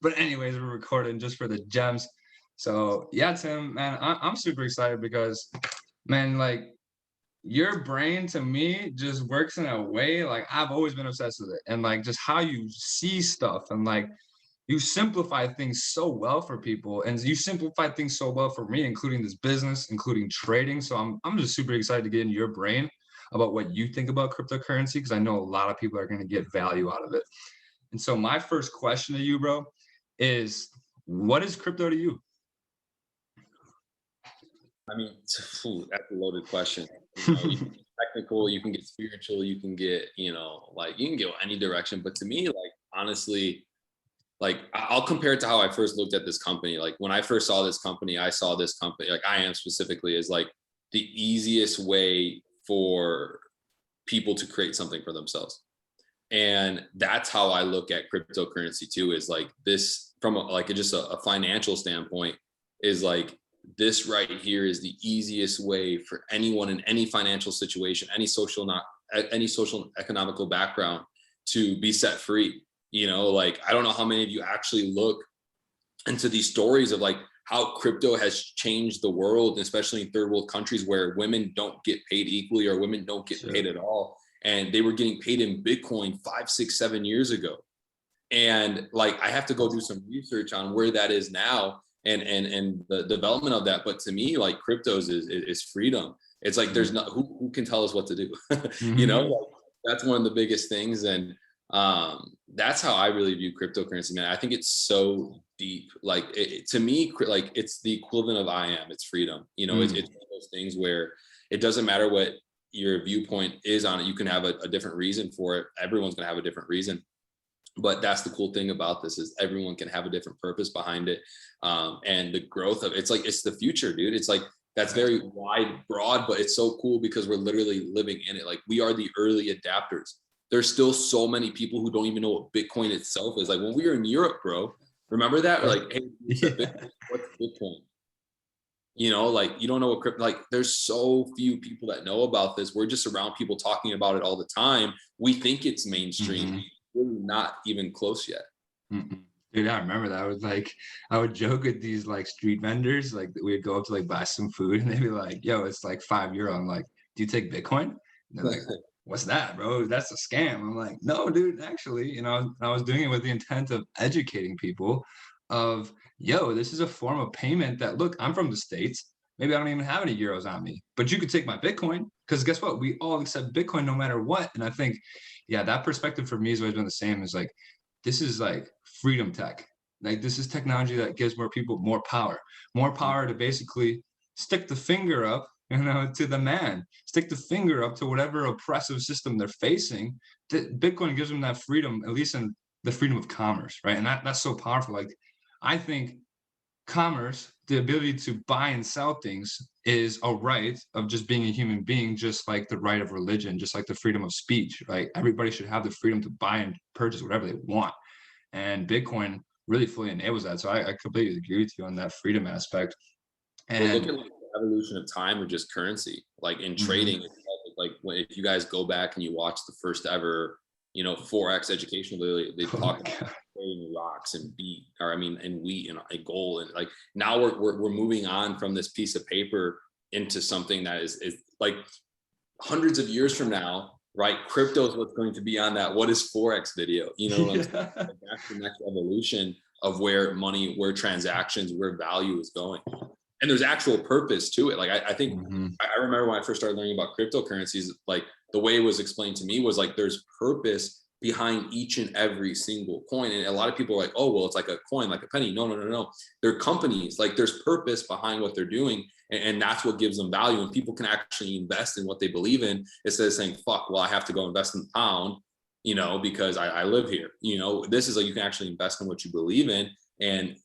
But anyways, we're recording just for the gems. So yeah, Tim, man, I'm super excited because, man, like your brain to me just works in a way like I've always been obsessed with it, and like just how you see stuff, and like you simplify things so well for people, and you simplify things so well for me, including this business, including trading. So I'm just super excited to get in your brain about what you think about cryptocurrency, because I know a lot of people are going to get value out of it. And so my first question to you, bro, is what is crypto to you? I mean, that's a loaded question. You can get technical, you can get spiritual, you can get, like you can go any direction. But to me, like honestly, like I'll compare it to how I first looked at this company. Like when I first saw this company, I saw this company, like I am specifically, as like the easiest way for people to create something for themselves. And that's how I look at cryptocurrency too, is like this from just a financial standpoint, is like this right here is the easiest way for anyone in any financial situation, any social economical background, to be set free. Like I don't know how many of you actually look into these stories of like how crypto has changed the world, especially in third world countries where women don't get paid equally or women don't get paid at all. And they were getting paid in Bitcoin 5, 6, 7 years ago. And like I have to go do some research on where that is now and the development of that. But to me, like cryptos is freedom. It's like there's not who can tell us what to do. Like, that's one of the biggest things. And that's how I really view cryptocurrency, man. I think it's so deep. Like to me, like it's the equivalent of I am. It's freedom. It's one of those things where it doesn't matter what your viewpoint is on it. You can have a different reason for it. Everyone's gonna have a different reason. But that's the cool thing about this, is everyone can have a different purpose behind it. And the growth of it's like, it's the future, dude. It's like, that's very wide, broad, but it's so cool because we're literally living in it. Like we are the early adapters. There's still so many people who don't even know what Bitcoin itself is. Like when we were in Europe, bro, remember that? We're like, hey, Bitcoin, what's Bitcoin? Like you don't know what crypto, like there's so few people that know about this. We're just around people talking about it all the time. We think it's mainstream. Really not even close yet. Dude, I remember that. I would joke with these like street vendors, like we'd go up to like buy some food and they'd be like, yo, it's like €5. I'm like, do you take Bitcoin? And they're like, what's that, bro? That's a scam. I'm like, no, dude, actually, I was doing it with the intent of educating people of, yo, this is a form of payment that, look, I'm from the States. Maybe I don't even have any euros on me, but you could take my Bitcoin, because guess what? We all accept Bitcoin no matter what. And I think, yeah, that perspective for me has always been the same. Is like, this is like freedom tech. Like this is technology that gives more people more power to basically stick the finger up, to the man, stick the finger up to whatever oppressive system they're facing. Bitcoin gives them that freedom, at least in the freedom of commerce, right? And that's so powerful. Like, I think commerce, the ability to buy and sell things, is a right of just being a human being, just like the right of religion, just like the freedom of speech, right? Everybody should have the freedom to buy and purchase whatever they want. And Bitcoin really fully enables that. So I completely agree with you on that freedom aspect. And look And at like the evolution of time of just currency, like in trading. Like if you guys go back and you watch the first ever, Forex education, they talk about trading rocks and and wheat and gold, and like now we're moving on from this piece of paper into something that is like hundreds of years from now, right? Crypto is what's going to be on that what is Forex video. Like that's the next evolution of where money, where transactions, where value is going. And there's actual purpose to it. Like I think I remember when I first started learning about cryptocurrencies, like the way it was explained to me was like there's purpose behind each and every single coin. And a lot of people are like, oh, well, it's like a coin, like a penny. No. They're companies. Like there's purpose behind what they're doing. And that's what gives them value. And people can actually invest in what they believe in, instead of saying, fuck, well, I have to go invest in the pound, because I live here. This is like, you can actually invest in what you believe in, and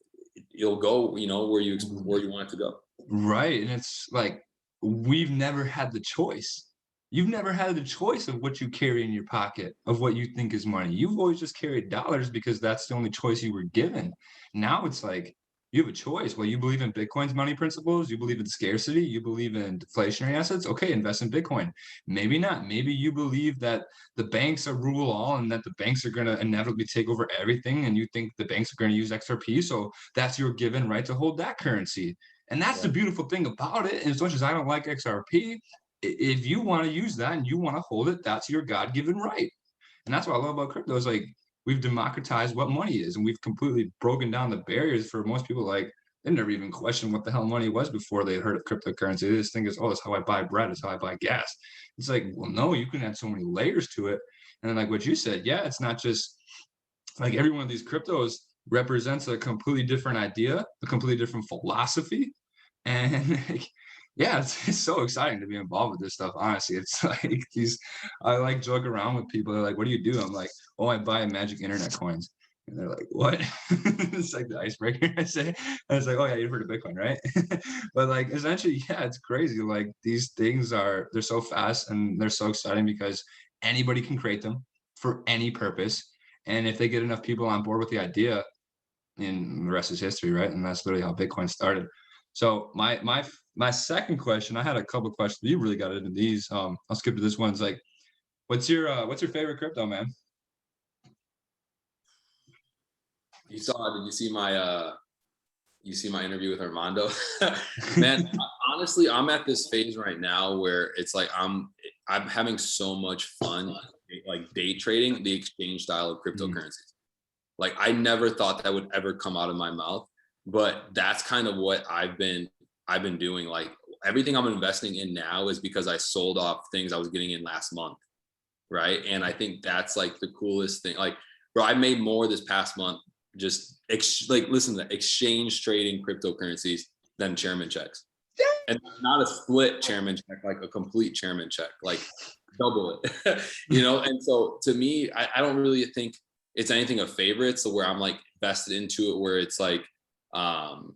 you'll go, where you want it to go. right. And it's like, we've never had the choice. You've never had the choice of what you carry in your pocket, of what you think is money. You've always just carried dollars because that's the only choice you were given. Now it's like you have a choice. Well, you believe in Bitcoin's money principles, you believe in scarcity, you believe in deflationary assets. Okay, invest in Bitcoin. Maybe not. Maybe you believe that the banks are rule all and that the banks are going to inevitably take over everything, and you think the banks are going to use XRP. So that's your given right to hold that currency. And that's the Yeah. beautiful thing about it. And as much as I don't like XRP, if you want to use that and you want to hold it, that's your God-given right. And that's what I love about crypto is like we've democratized what money is, and we've completely broken down the barriers for most people. Like they never even questioned what the hell money was before they heard of cryptocurrency. They just think it's, oh, it's how I buy bread, it's how I buy gas. It's like, well, no, you can add so many layers to it. And then like what you said, yeah, it's not just like every one of these cryptos represents a completely different idea, a completely different philosophy. And like, yeah, it's so exciting to be involved with this stuff. Honestly, it's like these. I like joke around with people. They're like, "What do you do?" I'm like, "Oh, I buy magic internet coins." And they're like, "What?" It's like the icebreaker. I say, and it's like, "Oh yeah, you've heard of Bitcoin, right?" But like, essentially, yeah, it's crazy. Like these things they're so fast and they're so exciting because anybody can create them for any purpose. And if they get enough people on board with the idea, and the rest is history, right? And that's literally how Bitcoin started. So my second question, I had a couple of questions. You really got into these. I'll skip to this one. It's like, what's your favorite crypto, man? Did you see my interview with Armando? Man, honestly, I'm at this phase right now where it's like I'm having so much fun like day trading the exchange style of cryptocurrencies. Like I never thought that would ever come out of my mouth, but that's kind of what I've been doing. Like everything I'm investing in now is because I sold off things I was getting in last month, right? And I think that's like the coolest thing. Like, bro, I made more this past month just like listen to exchange trading cryptocurrencies than chairman checks, and not a split chairman check, like a complete chairman check, like double it, you know. And so to me, I don't really think it's anything of favorites, so where I'm like vested into it, where it's um,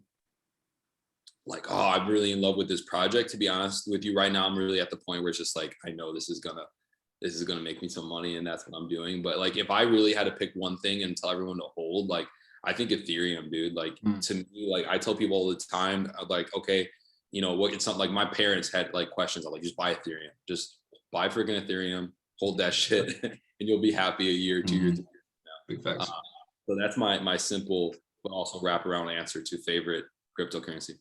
oh, I'm really in love with this project. To be honest with you, right now, I'm really at the point where it's just like I know this is gonna make me some money, and that's what I'm doing. But like, if I really had to pick one thing and tell everyone to hold, like, I think Ethereum, dude. Like to me, like I tell people all the time, like, okay, you know what? It's not like my parents had like questions. I'm like, just buy Ethereum, just buy freaking Ethereum, hold that shit, and you'll be happy a year, 2 years. Big facts. So that's my simple but also wraparound answer to favorite cryptocurrency.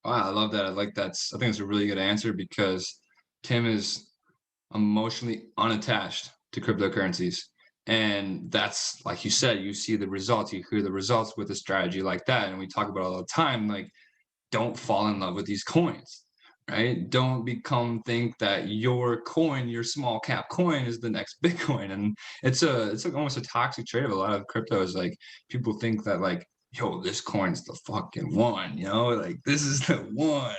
Wow, I love that. I like that. I think it's a really good answer because Tim is emotionally unattached to cryptocurrencies. And that's like you said, you see the results, you hear the results with a strategy like that. And we talk about it all the time, like, don't fall in love with these coins, right? Don't think that your coin, your small cap coin is the next Bitcoin. And it's like almost a toxic trade of a lot of cryptos. Like people think that like, yo, this coin's the fucking one, like this is the one.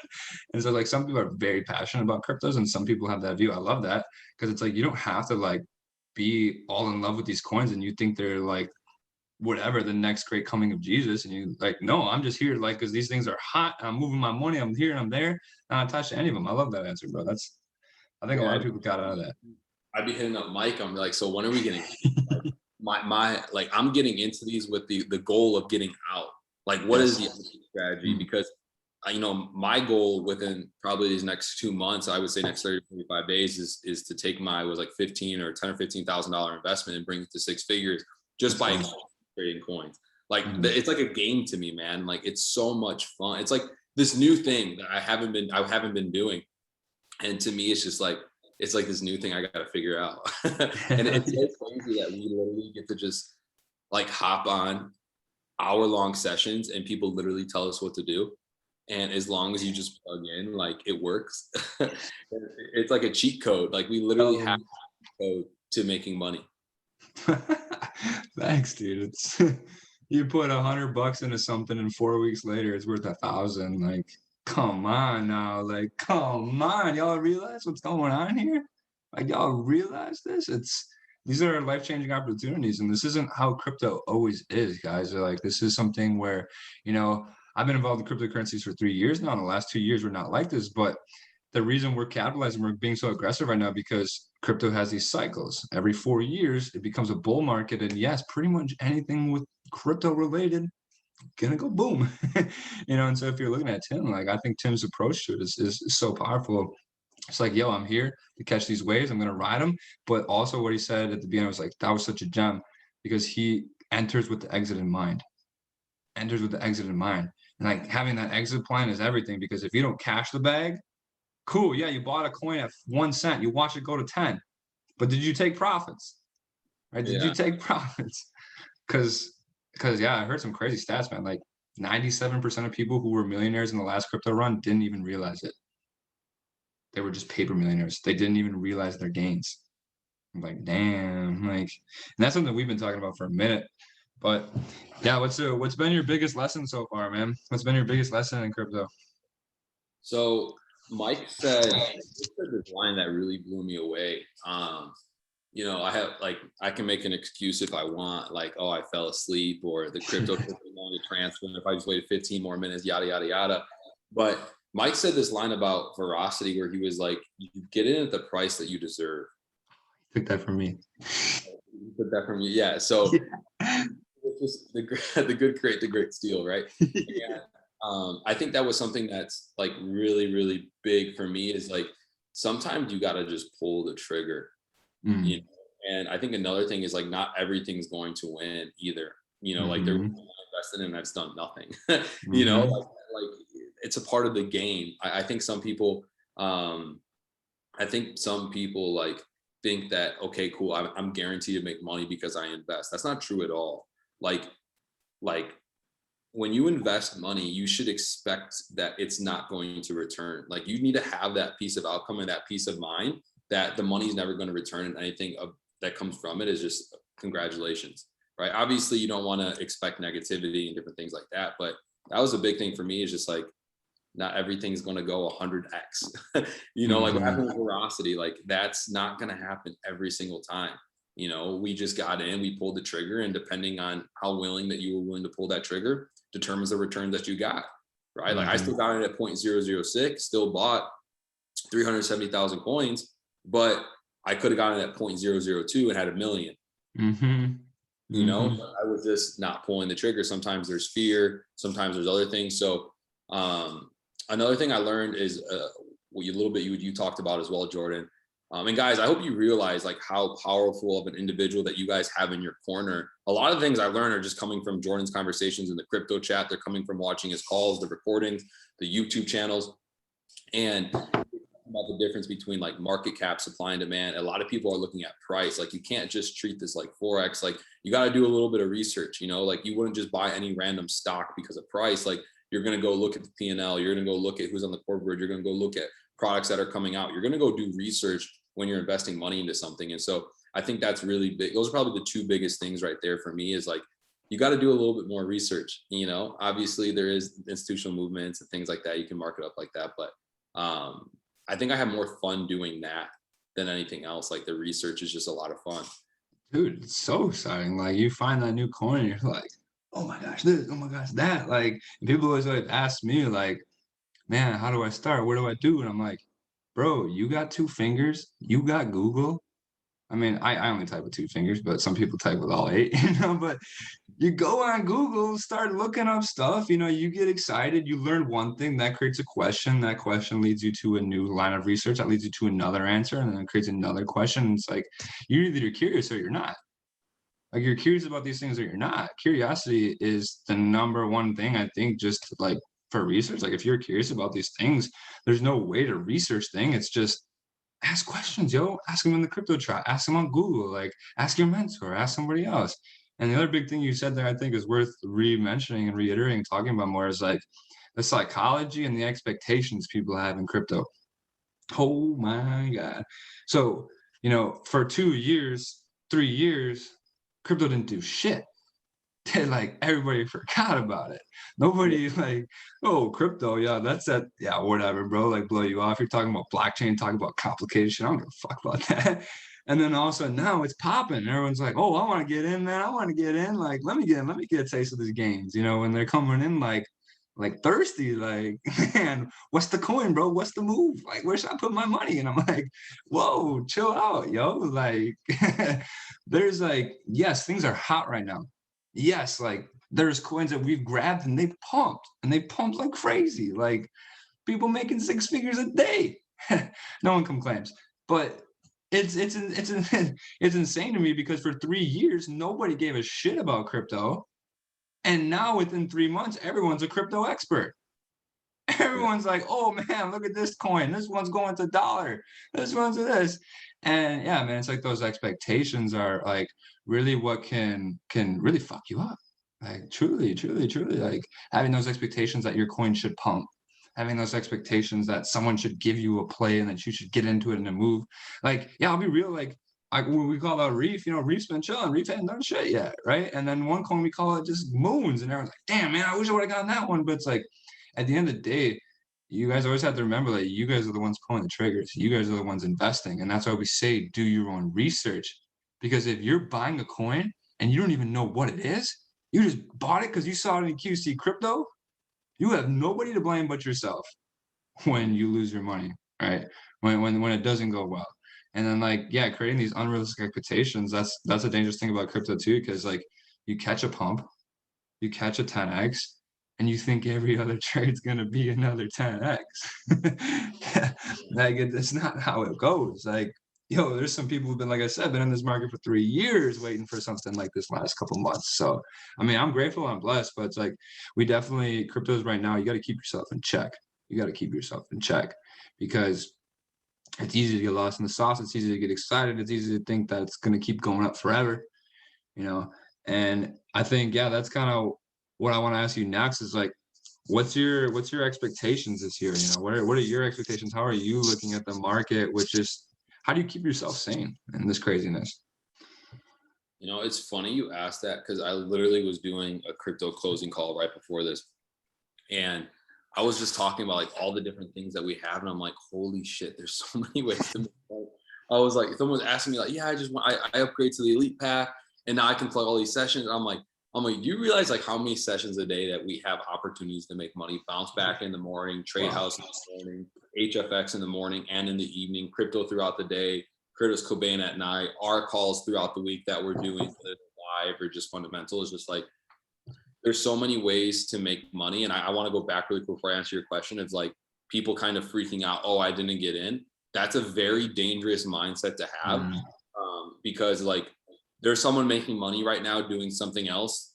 And so like some people are very passionate about cryptos and some people have that view. I love that because it's like you don't have to like be all in love with these coins and you think they're like whatever the next great coming of Jesus. And you like, no, I'm just here like because these things are hot. I'm moving my money, I'm here and I'm there. Not attached to any of them. I love that answer, bro. I think a Yeah, lot of people got out of that. I'd be hitting up Mike. I'm like, so when are we getting my like I'm getting into these with the goal of getting out. Like, what is the exit strategy? Because you know, my goal within probably these next 2 months, I would say next 30 to 45 days is to take my was like 15 or 10 or $15,000 investment and bring it to 6 figures just by trading coins. Like it's like a game to me, man. Like it's so much fun. It's like this new thing that I haven't been doing. And to me, it's just like it's like this new thing I got to figure out. And it's so crazy that we literally get to just like hop on hour-long sessions and people literally tell us what to do. And as long as you just plug in, like it works. It's like a cheat code. Like we literally have code to making money. Thanks, dude. It's you put $100 into something and 4 weeks later it's worth 1,000. Like, come on now. Like, come on. Y'all realize what's going on here? Like, y'all realize this? These are life-changing opportunities, and this isn't how crypto always is, guys. Like, this is something where, I've been involved in cryptocurrencies for 3 years now. In the last 2 years, we're not like this, but the reason we're capitalizing, we're being so aggressive right now because crypto has these cycles. Every 4 years, it becomes a bull market. And yes, pretty much anything with crypto related gonna go boom. And so if you're looking at Tim, like I think Tim's approach to it is so powerful. It's like, yo, I'm here to catch these waves. I'm gonna ride them. But also what he said at the beginning was like that was such a gem because he enters with the exit in mind. Enters with the exit in mind. And like having that exit plan is everything because if you don't cash the bag, cool, yeah, you bought a coin at 1 cent, you watch it go to 10. But did you take profits? Right? Did you Yeah. take profits? Because yeah, I heard some crazy stats, man. Like 97% of people who were millionaires in the last crypto run didn't even realize it. They were just paper millionaires. They didn't even realize their gains. I'm like, damn, like, and that's something we've been talking about for a minute. But yeah, what's been your biggest lesson so far, man? What's been your biggest lesson in crypto? So Mike said this line that really blew me away. I have like I can make an excuse if I want, like, oh, I fell asleep or the crypto took too long to transfer. And if I just waited 15 more minutes, yada yada yada. But Mike said this line about veracity where he was like, you get in at the price that you deserve. Took that from me. You put that from you. Yeah. So it's just the good create the great steal, right? And I think that was something that's like really, really big for me is like sometimes you gotta just pull the trigger. Mm. You know? And I think another thing is like not everything's going to win either. Like there Mhm. invested in that's done nothing. Mhm. Like it's a part of the game. I think some people like think that okay, cool, I'm guaranteed to make money because I invest. That's not true at all. Like like when you invest money, you should expect that it's not going to return. Like you need to have that piece of outcome and that peace of mind that the money's never going to return, and anything that comes from it is just congratulations, right? Obviously, you don't want to expect negativity and different things like that, but that was a big thing for me. Is just like not everything's going to go 100x. Like what Mhm. happened with Veracity, like that's not going to happen every single time. We just got in, we pulled the trigger, and depending on how willing that you were willing to pull that trigger determines the return that you got, right? Like I still Mhm. got it at 0.006, still bought 370,000 coins, but I could have gotten it at 0.002 and had a million. Mhm. Mhm. I was just not pulling the trigger. Sometimes there's fear, sometimes there's other things. So another thing I learned is what you talked about as well, Jordan. And guys, I hope you realize like how powerful of an individual that you guys have in your corner. A lot of things I learned are just coming from Jordan's conversations in the crypto chat. They're coming from watching his calls, the recordings, the YouTube channels, and about the difference between like market cap, supply and demand. A lot of people are looking at price. Like you can't just treat this like Forex. Like you got to do a little bit of research, like you wouldn't just buy any random stock because of price. Like you're going to go look at the P&L. You're going to go look at who's on the corporate. You're going to go look at products that are coming out. You're going to go do research when you're investing money into something. And so I think that's really big. Those are probably the two biggest things right there for me is like, you got to do a little bit more research. Obviously there is institutional movements and things like that. You can mark it up like that, but I think I have more fun doing that than anything else. Like the research is just a lot of fun. Dude, it's so exciting. Like you find that new coin and you're like, oh my gosh, this, oh my gosh, that. Like and people always like ask me, like, man, how do I start? What do I do? And I'm like, bro, you got 2 fingers, you got Google. I mean, I only type with 2 fingers, but some people type with all 8, but you go on Google, start looking up stuff, you get excited, you learn one thing, that creates a question, that question leads you to a new line of research, that leads you to another answer, and then it creates another question. It's like you're curious or you're not. Like you're curious about these things or you're not. Curiosity is the number one thing I think just like for research. Like if you're curious about these things, there's no way to research thing. It's just ask questions, yo. Ask them in the crypto chat. Ask them on Google. Like, ask your mentor. Ask somebody else. And the other big thing you said there, I think, is worth re-mentioning and reiterating, talking about more is like the psychology and the expectations people have in crypto. Oh my God. So, for 2 years, 3 years, crypto didn't do shit. Like everybody forgot about it. Yeah. Nobody like, oh, crypto, yeah, that's that, yeah, whatever, bro. Like blow you off. You're talking about blockchain, talking about complicated shit. I don't give a fuck about that. And then all of a sudden now it's popping. Everyone's like, oh, I want to get in, man. I want to get in. Like, let me get a taste of these games. When they're coming in like thirsty, like, man, what's the coin, bro? What's the move? Like, where should I put my money? And I'm like, whoa, chill out, yo. Like, there's like, yes, things are hot right now. Yes, like there's coins that we've grabbed and they pumped like crazy. Like people making 6 figures a day. No one complains, but it's insane to me because for 3 years nobody gave a shit about crypto, and now within 3 months everyone's a crypto expert. Everyone's like, oh man, look at this coin. This one's going to dollar. This one's to this. And yeah, man, it's like those expectations are like really what can really fuck you up. Like truly, truly, truly, like having those expectations that your coin should pump, having those expectations that someone should give you a play and that you should get into it in a move. Like, yeah, I'll be real, like we call out Reef, Reef's been chilling. Reef hadn't done shit yet, right? And then one coin we call it just moons, and everyone's like, damn man, I wish I would have gotten that one. But it's like at the end of the day, you guys always have to remember that you guys are the ones pulling the triggers. You guys are the ones investing. And that's why we say do your own research. Because if you're buying a coin and you don't even know what it is, you just bought it because you saw it in QC crypto, you have nobody to blame but yourself when you lose your money, right? When it doesn't go well. And then like, yeah, creating these unrealistic expectations, that's a dangerous thing about crypto too, because like you catch a pump, you catch a 10x, and you think every other trade's gonna be another 10x. Like it's not how it goes. Like, yo, there's some people who've been, like I said, been in this market for 3 years waiting for something like this last couple months. So, I mean, I'm grateful, I'm blessed, but it's like we definitely cryptos right now. You got to keep yourself in check. You got to keep yourself in check because it's easy to get lost in the sauce. It's easy to get excited. It's easy to think that it's gonna keep going up forever, you know. And I think, yeah, that's kind of what I want to ask you next is like, what's your expectations this year? What are your expectations? How are you looking at the market? How do you keep yourself sane in this craziness? It's funny you asked that because I literally was doing a crypto closing call right before this. And I was just talking about like all the different things that we have. And I'm like, holy shit, there's so many ways to make money. I was like, someone was asking me like, yeah, I upgrade to the elite pack and now I can plug all these sessions. And I'm like, you realize like how many sessions a day that we have opportunities to make money, bounce back in the morning, trade house in the morning, HFX in the morning and in the evening, crypto throughout the day, Curtis Cobain at night, our calls throughout the week that we're doing live or just fundamental. Is just like, there's so many ways to make money. And I want to go back really quick before I answer your question. It's like people kind of freaking out, oh, I didn't get in. That's a very dangerous mindset to have because like there's someone making money right now doing something else.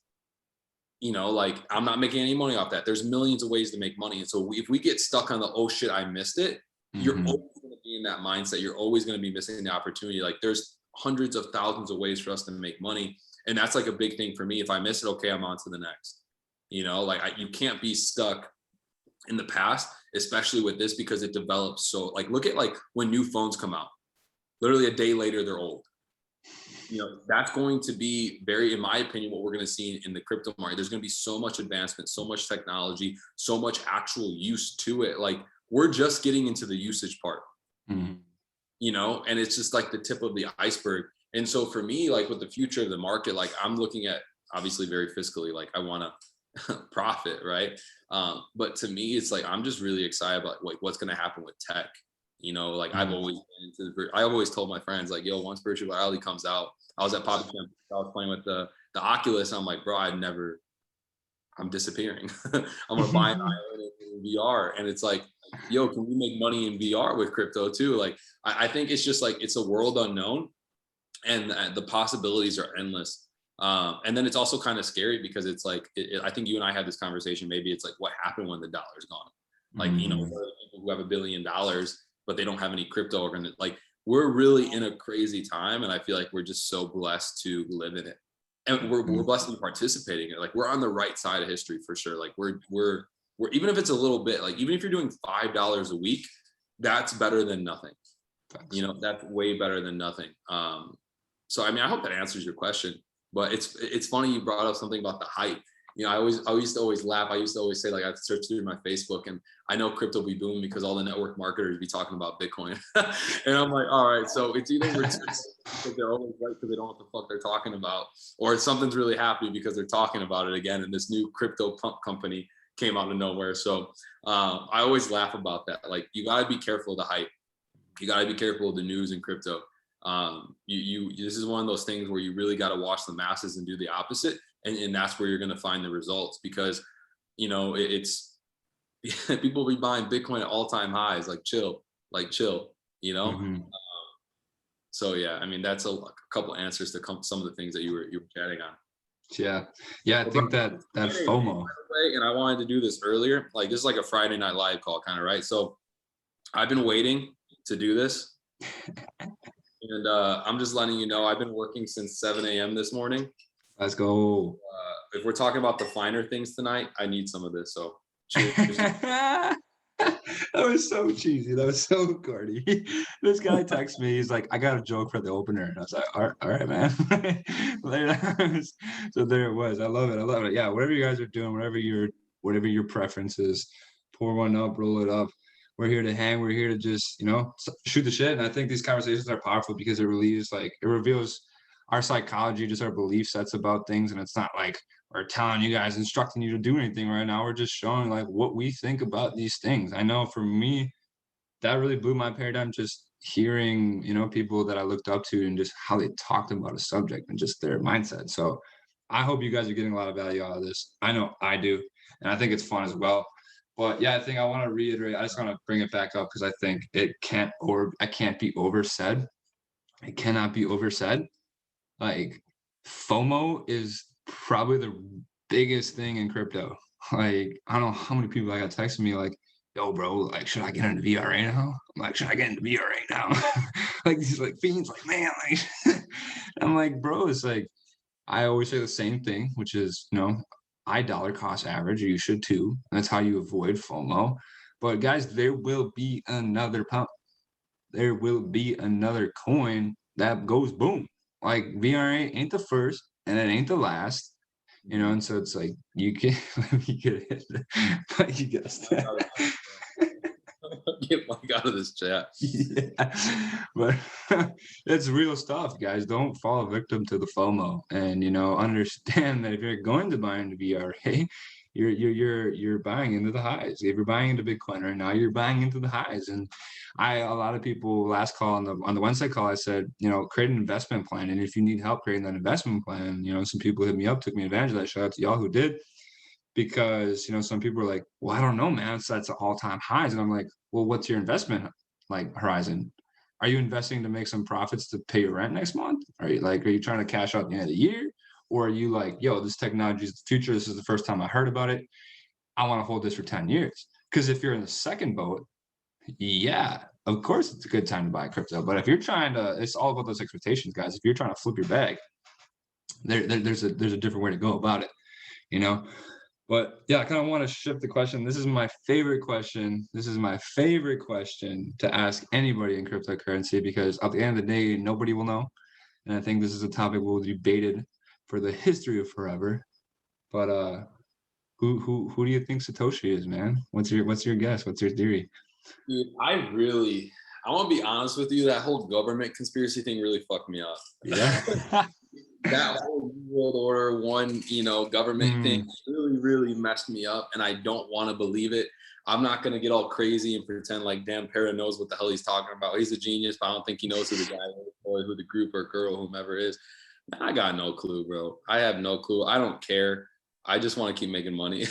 Like I'm not making any money off that. There's millions of ways to make money. And so if we get stuck on the, oh shit, I missed it, you're always going to be in that mindset. You're always going to be missing the opportunity. Like there's hundreds of thousands of ways for us to make money. And that's like a big thing for me. If I miss it, okay, I'm on to the next. Like you can't be stuck in the past, especially with this, because it develops. So like, look at like when new phones come out, literally a day later, they're old. That's going to be very, in my opinion, what we're going to see in the crypto market. There's going to be so much advancement, so much technology, so much actual use to it. Like we're just getting into the usage part, and it's just like the tip of the iceberg. And so for me, like with the future of the market, like I'm looking at obviously very fiscally, like I want to profit, right? But to me, it's like, I'm just really excited about like what's going to happen with tech. Like I've always been I always told my friends like, yo, once virtual reality comes out, I was at Poppy Camp, I was playing with the Oculus. And I'm like, bro, I'm disappearing. I'm going to buy an island in VR. And it's like, yo, can we make money in VR with crypto too? Like, I think it's just like, it's a world unknown and the possibilities are endless. And then it's also kind of scary because it's like, I think you and I had this conversation. Maybe it's like, what happened when the dollar's gone? Like, people who have $1 billion, but they don't have any crypto like we're really in a crazy time. And I feel like we're just so blessed to live in it. And we're blessed to be participating in it. Like we're on the right side of history for sure. Like we're even if it's a little bit, like even if you're doing $5 a week, that's better than nothing. That's way better than nothing. So, I mean, I hope that answers your question, but it's funny you brought up something about the hype. I used to always laugh. I used to always say, like, I'd search through my Facebook and I know crypto be booming because all the network marketers be talking about Bitcoin. And I'm like, all right, so it's either because they're always right because they don't know what the fuck they're talking about, or something's really happy because they're talking about it again. And this new crypto pump company came out of nowhere. So I always laugh about that. Like, you got to be careful of the hype. You got to be careful of the news in crypto. This is one of those things where you really got to watch the masses and do the opposite, and that's where you're going to find the results, because it's people be buying Bitcoin at all-time highs. Like chill, you know. Mhm. So yeah, I mean that's a couple answers to some of the things that you were chatting on. Yeah, I But think that Friday night, FOMO. by the way, and I wanted to do this earlier. Like this is like a Friday Night Live call, kind of, right? So I've been waiting to do this, and I'm just letting you know I've been working since 7 a.m. this morning. Let's go. If we're talking about the finer things tonight, I need some of this. So cheers. That was so cheesy. That was so corny. This guy texts me. He's like, "I got a joke for the opener," and I was like, all right, man." So there it was. I love it. I love it. Yeah, whatever you guys are doing, whatever your preference is, pour one up, roll it up. We're here to hang. We're here to just shoot the shit. And I think these conversations are powerful because it reveals our psychology, just our belief sets about things, and it's not like or telling you guys, instructing you to do anything right now. We're just showing like what we think about these things. I know for me, that really blew my paradigm, just hearing, people that I looked up to and just how they talked about a subject and just their mindset. So I hope you guys are getting a lot of value out of this. I know I do. And I think it's fun as well. But yeah, I think I want to reiterate, I just want to bring it back up because I think I can't be oversaid. It cannot be oversaid. Like FOMO is probably the biggest thing in crypto. Like, I don't know how many people I got texting me like, "Yo, bro, like, should I get into VRA now?" I'm like, "Should I get into VRA now?" Like these like fiends, like, man, like I'm like, bro, it's like I always say the same thing, which is, I dollar cost average, you should too. That's how you avoid FOMO. But guys, there will be another pump. There will be another coin that goes boom. Like VRA ain't the first and it ain't the last, and so it's like you can let me get it. But you guys Get Mike out of this chat. yeah. But it's real stuff, guys. Don't fall victim to the FOMO, and understand that if you're going to buy into VRA, you're buying into the highs. If you're buying into Bitcoin right now, you're buying into the highs. And a lot of people last call on the Wednesday call, I said, create an investment plan, and if you need help creating that investment plan, some people hit me up, took me advantage of that. Shout out to y'all who did. Because some people are like, well, I don't know, man, so that's all-time highs. And I'm like, well, what's your investment like horizon? Are you investing to make some profits to pay your rent next month? Are you trying to cash out at the end of the year? Or are you like, yo, this technology is the future, this is the first time I heard about it, I want to hold this for 10 years? Because if you're in the second boat, yeah, of course it's a good time to buy crypto. But if you're trying to, it's all about those expectations, guys. If you're trying to flip your bag, there's a different way to go about it. But yeah, I kind of want to shift the question. This is my favorite question. This is my favorite question to ask anybody in cryptocurrency, because at the end of the day, nobody will know. And I think this is a topic we'll debated for the history of forever. But who do you think Satoshi is, man? What's your guess? What's your theory? Dude, I want to be honest with you. That whole government conspiracy thing really fucked me up. Yeah. That whole New World Order one, government thing really, really messed me up, and I don't want to believe it. I'm not gonna get all crazy and pretend like Dan Para knows what the hell he's talking about. He's a genius, but I don't think he knows who the guy is or who the group or girl, whomever is. I got no clue, bro. I have no clue. I don't care. I just want to keep making money.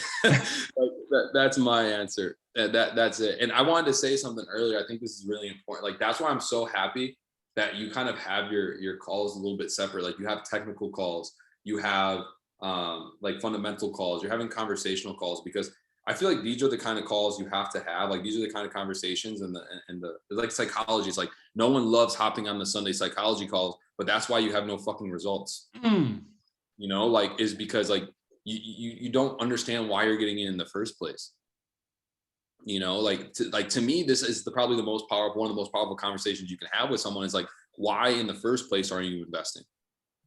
That's my answer. That's it. And I wanted to say something earlier. I think this is really important. Like that's why I'm so happy that you kind of have your calls a little bit separate. Like you have technical calls, you have like fundamental calls, you're having conversational calls, because I feel like these are the kind of calls you have to have. Like these are the kind of conversations and the like psychology. It's like no one loves hopping on the Sunday psychology calls, but that's why you have no fucking results. Like is because like you don't understand why you're getting in the first place. To me, this is probably one of the most powerful conversations you can have with someone is like, why in the first place are you investing?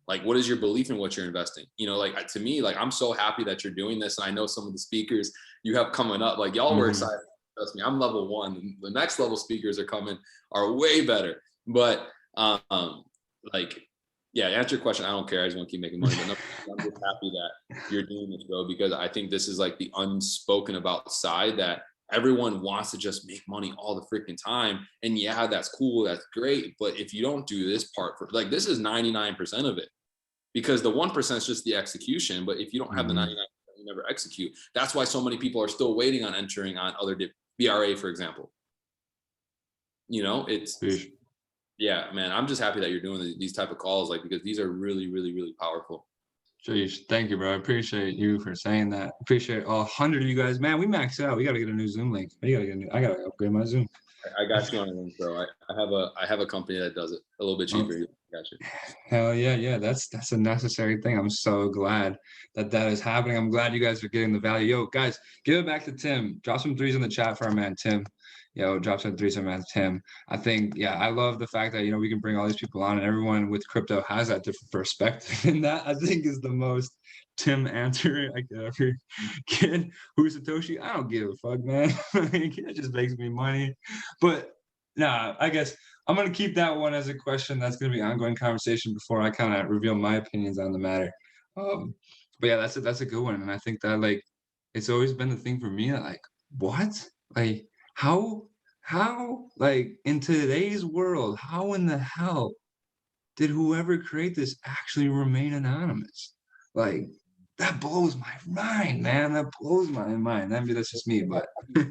Like, what is your belief in what you're investing? To me, like, I'm so happy that you're doing this. And I know some of the speakers you have coming up, like y'all were excited. Trust me, I'm level 1. The next level speakers are way better. But yeah, to answer your question, I don't care. I just want to keep making money. But no, I'm just happy that you're doing this, bro, because I think this is like the unspoken about side that everyone wants to just make money all the freaking time. And yeah, that's cool. That's great. But if you don't do this part this is 99% of it. because the 1% is just the execution. But if you don't have the 99%, you never execute. That's why so many people are still waiting on entering on other BRA, for example. You know, it's yeah, man. I'm just happy that you're doing these type of calls, like, because these are really, really, really powerful. Jeez, thank you, bro. I appreciate you for saying that. Appreciate all 100 of you guys. Man, we maxed out. We got to get a new Zoom link. I got to upgrade my Zoom. I got you on a link, bro. I have a company that does it a little bit cheaper. Got you. Hell yeah. That's a necessary thing. I'm so glad that is happening. I'm glad you guys are getting the value. Yo, guys, give it back to Tim. Drop some threes in the chat for our man Tim. Yo, drop some threes on man Tim. I think, yeah, I love the fact that, you know, we can bring all these people on and everyone with crypto has that different perspective. And that, I think, is the most Tim answer I could ever get. Who's Satoshi? I don't give a fuck, man. It just makes me money. But nah, I guess I'm gonna keep that one as a question. That's gonna be an ongoing conversation before I kind of reveal my opinions on the matter. But yeah, that's a good one, and I think that, like, it's always been the thing for me. Like, what? Like, how like, in today's world, how in the hell did whoever create this actually remain anonymous? Like, that blows my mind, man. That blows my mind. I mean, that's just me, but like,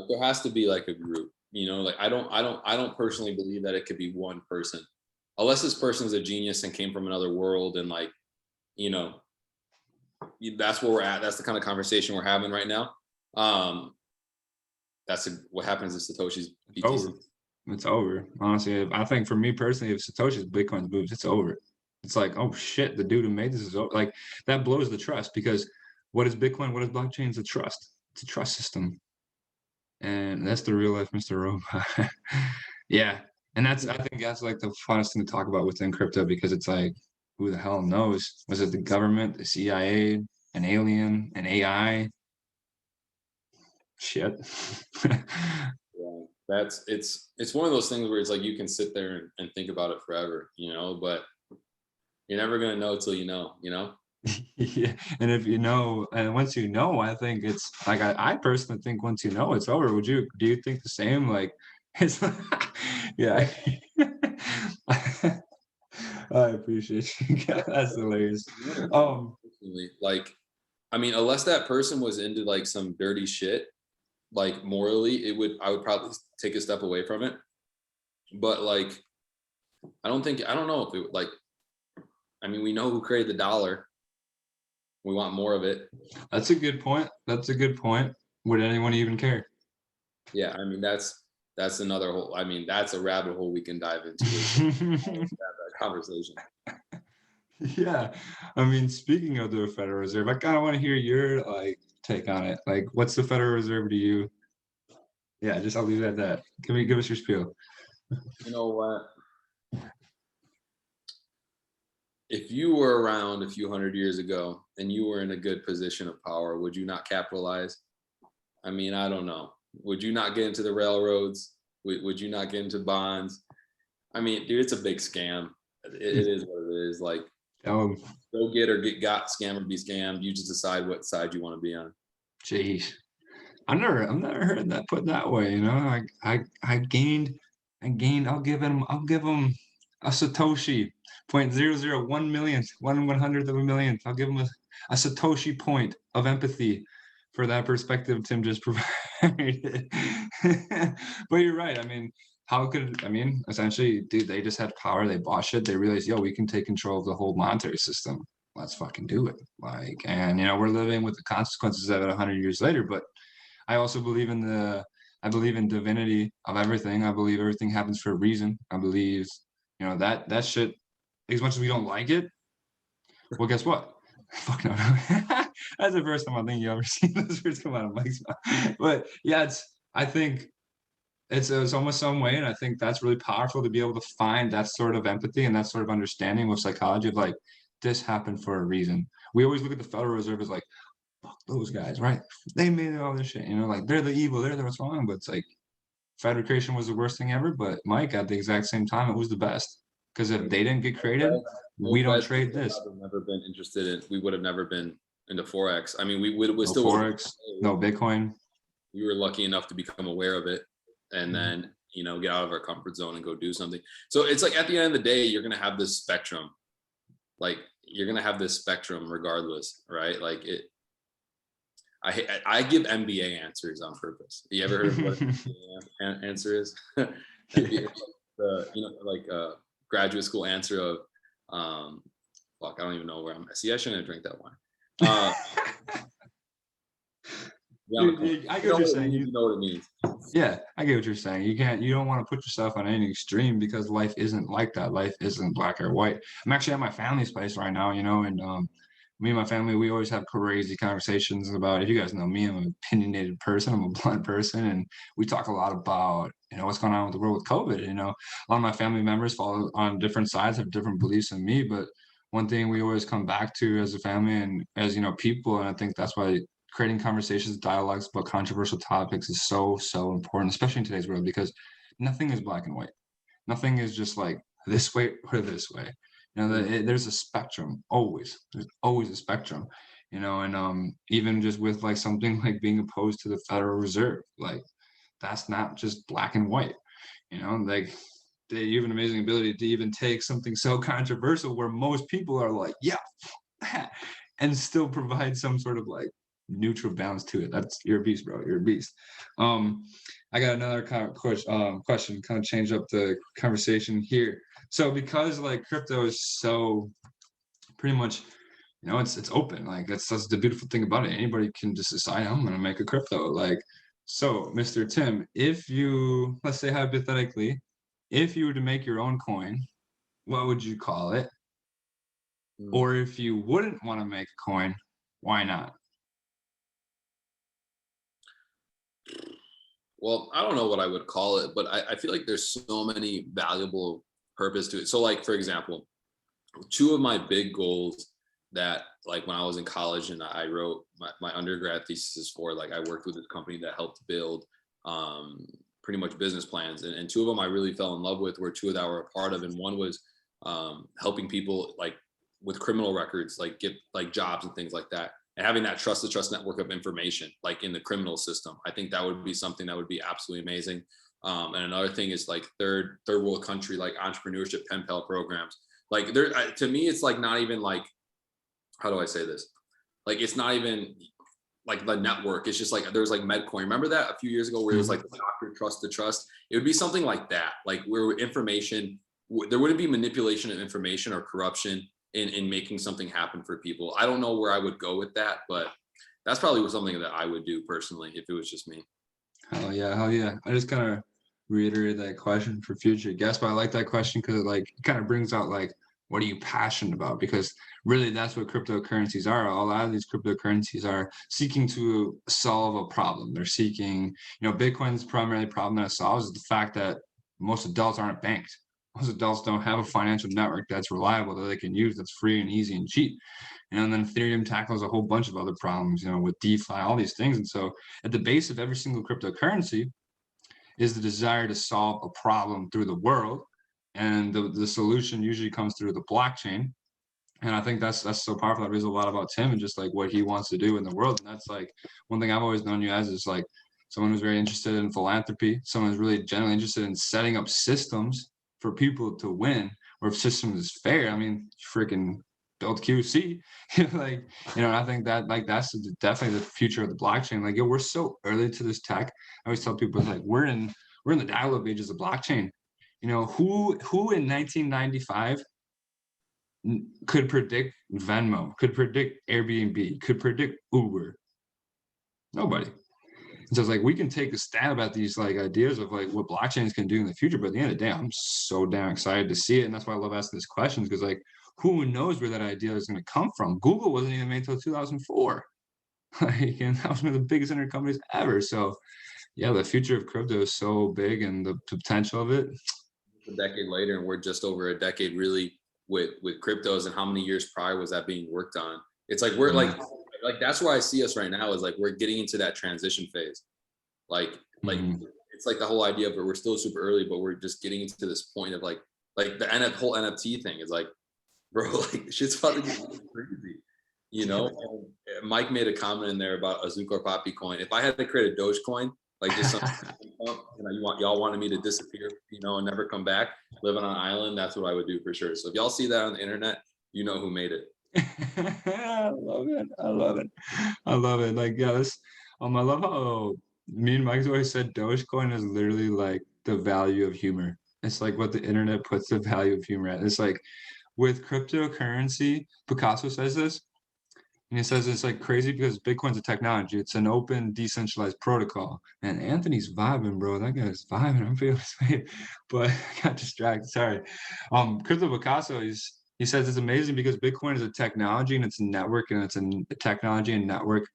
there has to be like a group. You know, like I don't personally believe that it could be one person, unless this person's a genius and came from another world, and, like, you know, that's where we're at. That's the kind of conversation we're having right now. What happens if Satoshi's BTC. It's over. Honestly, I think for me personally, if Satoshi's Bitcoin moves, it's over. It's like, oh shit, the dude who made this is over. Like, that blows the trust, because what is Bitcoin? What is blockchain? It's a trust. It's a trust system. And that's the real life Mr. Robot. Yeah. And I think that's like the funnest thing to talk about within crypto, because it's like, who the hell knows? Was it the government, the CIA, an alien, an AI? Shit. Yeah, it's one of those things where it's like you can sit there and think about it forever, you know, but you're never gonna know till you know, you know. Yeah, and if you know, and once you know, I think it's like, I personally think once you know, it's over. Do you think the same? Like, it's yeah. I appreciate you guys. That's hilarious. Like, I mean, unless that person was into like some dirty shit, like morally, I would probably take a step away from it. But like, I don't know if it, like, I mean, we know who created the dollar. We want more of it. That's a good point. Would anyone even care? Yeah, I mean, that's another whole. I mean, that's a rabbit hole we can dive into. Have that conversation. Yeah, I mean, speaking of the Federal Reserve, I kind of want to hear your, like, take on it. Like, what's the Federal Reserve to you? Yeah, I'll leave it at that. Give us your spiel. You know what? If you were around a few hundred years ago and you were in a good position of power, would you not capitalize? I mean, I don't know. Would you not get into the railroads? Would you not get into bonds? I mean, dude, it's a big scam. It is what it is. Like, go get or get got, scam or be scammed. You just decide what side you want to be on. Jeez, I've never heard that put that way. You know, I gained. I'll give him a Satoshi 0.001 millionth, 1/100th of a millionth. I'll give him a Satoshi point of empathy for that perspective Tim just provided. But you're right. I mean, essentially, dude, they just had power. They bought shit. They realized, yo, we can take control of the whole monetary system. Let's fucking do it. Like, and, you know, we're living with the consequences of it 100 years later. But I also believe in divinity of everything. I believe everything happens for a reason. I believe, you know, that shit, as much as we don't like it, well, guess what? Fuck no. That's the first time I think you ever seen those words come out of Mike's mouth. But yeah, I think it's almost some way, and I think that's really powerful to be able to find that sort of empathy and that sort of understanding with psychology of, like, this happened for a reason. We always look at the Federal Reserve as like, fuck those guys, right? They made all this shit, you know, like, they're the evil, they're the what's wrong. But it's like, fabrication was the worst thing ever, but Mike, at the exact same time, it was the best. Because if they didn't get created, we don't trade this. Never been interested in. We would have never been into Forex. I mean, we would no still Forex, no Bitcoin. We were lucky enough to become aware of it, and then, you know, get out of our comfort zone and go do something. So it's like, at the end of the day, you're gonna have this spectrum. Like, you're gonna have this spectrum regardless, right? Like I give MBA answers on purpose. You ever heard of what an MBA answer is? MBA, like graduate school answer of fuck, I don't even know where I'm. See, I shouldn't have drank that wine. Dude, I get what you're saying. You know what it means. Yeah, I get what you're saying. You don't want to put yourself on any extreme because life isn't like that. Life isn't black or white. I'm actually at my family's place right now, and me and my family, we always have crazy conversations about, if you guys know me, I'm an opinionated person, I'm a blunt person, and we talk a lot about, what's going on with the world with COVID. A lot of my family members fall on different sides, have different beliefs than me, but one thing we always come back to as a family and as, people, and I think that's why creating conversations, dialogues about controversial topics is so, so important, especially in today's world, because nothing is black and white. Nothing is just like this way or this way. There's a spectrum always. There's always a spectrum, and even just with like something like being opposed to the Federal Reserve, like that's not just black and white, like you have an amazing ability to even take something so controversial where most people are like, yeah, and still provide some sort of like neutral balance to it. You're a beast, bro. You're a beast. I got another question, kind of change up the conversation here. So because like crypto is so pretty much, it's open. Like that's the beautiful thing about it. Anybody can just decide, I'm gonna make a crypto. Like, so Mr. Tim, if you, let's say hypothetically, if you were to make your own coin, what would you call it? Or if you wouldn't want to make a coin, why not? Well, I don't know what I would call it, but I feel like there's so many valuable purpose to it. So like, for example, two of my big goals that like when I was in college and I wrote my undergrad thesis for, like I worked with this company that helped build pretty much business plans. And two of them I really fell in love with were two that I were a part of. And one was helping people like with criminal records, like get like jobs and things like that. And having that trust network of information, like in the criminal system. I think that would be something that would be absolutely amazing. And another thing is like third world country, like entrepreneurship pen pal programs. Like there, to me, it's like not even like, how do I say this? Like, it's not even like the network. It's just like, there's like Medcoin. Remember that a few years ago where it was like doctor trust to trust? It would be something like that. Like where information, there wouldn't be manipulation of information or corruption in making something happen for people. I don't know where I would go with that, but that's probably something that I would do personally if it was just me. Hell yeah, hell yeah. I just kind of reiterate that question for future guests, but I like that question because it kind of brings out like, what are you passionate about? Because really that's what cryptocurrencies are. A lot of these cryptocurrencies are seeking to solve a problem. They're seeking, Bitcoin's primary problem that it solves is the fact that most adults aren't banked. Most adults don't have a financial network that's reliable that they can use, that's free and easy and cheap. And then Ethereum tackles a whole bunch of other problems, with DeFi, all these things. And so at the base of every single cryptocurrency is the desire to solve a problem through the world. And the solution usually comes through the blockchain. And I think that's so powerful. That reads a lot about Tim and just like what he wants to do in the world. And that's like one thing I've always known you as is like someone who's very interested in philanthropy, someone who's really generally interested in setting up systems for people to win, or if systems is fair. I mean, freaking build QC. Like, I think that like that's definitely the future of the blockchain. Like, we're so early to this tech. I always tell people like we're in the dial-up ages of blockchain. Who in 1995 could predict Venmo, could predict Airbnb, could predict Uber? Nobody. So it's like we can take a stab at these like ideas of like what blockchains can do in the future, but at the end of the day, I'm so damn excited to see it, and that's why I love asking these questions, because like who knows where that idea is going to come from? Google wasn't even made until 2004, like, and that was one of the biggest internet companies ever. So yeah, the future of crypto is so big, and the potential of it. A decade later, and we're just over a decade really with cryptos, and how many years prior was that being worked on? It's like we're like that's where I see us right now, is like we're getting into that transition phase. Like it's like the whole idea of it, we're still super early, but we're just getting into this point of like the whole NFT thing is like, bro, like shit's about to get crazy. And Mike made a comment in there about a Zuko Poppy coin. If I had to create a Dogecoin, like just something, y'all wanted me to disappear, and never come back, live on an island, that's what I would do for sure. So if y'all see that on the internet, you know who made it. I love it. I love it. I love it. Like, yeah, this, I love how me and Mike's always said Dogecoin is literally like the value of humor. It's like what the internet puts the value of humor at. It's like with cryptocurrency, Picasso says this, and he says it's like crazy because Bitcoin's a technology. It's an open, decentralized protocol. And Anthony's vibing, bro. That guy's vibing. I'm feeling his wave. But I got distracted. Sorry. Crypto Picasso, he says it's amazing because Bitcoin is a technology and it's a network and it's a technology and network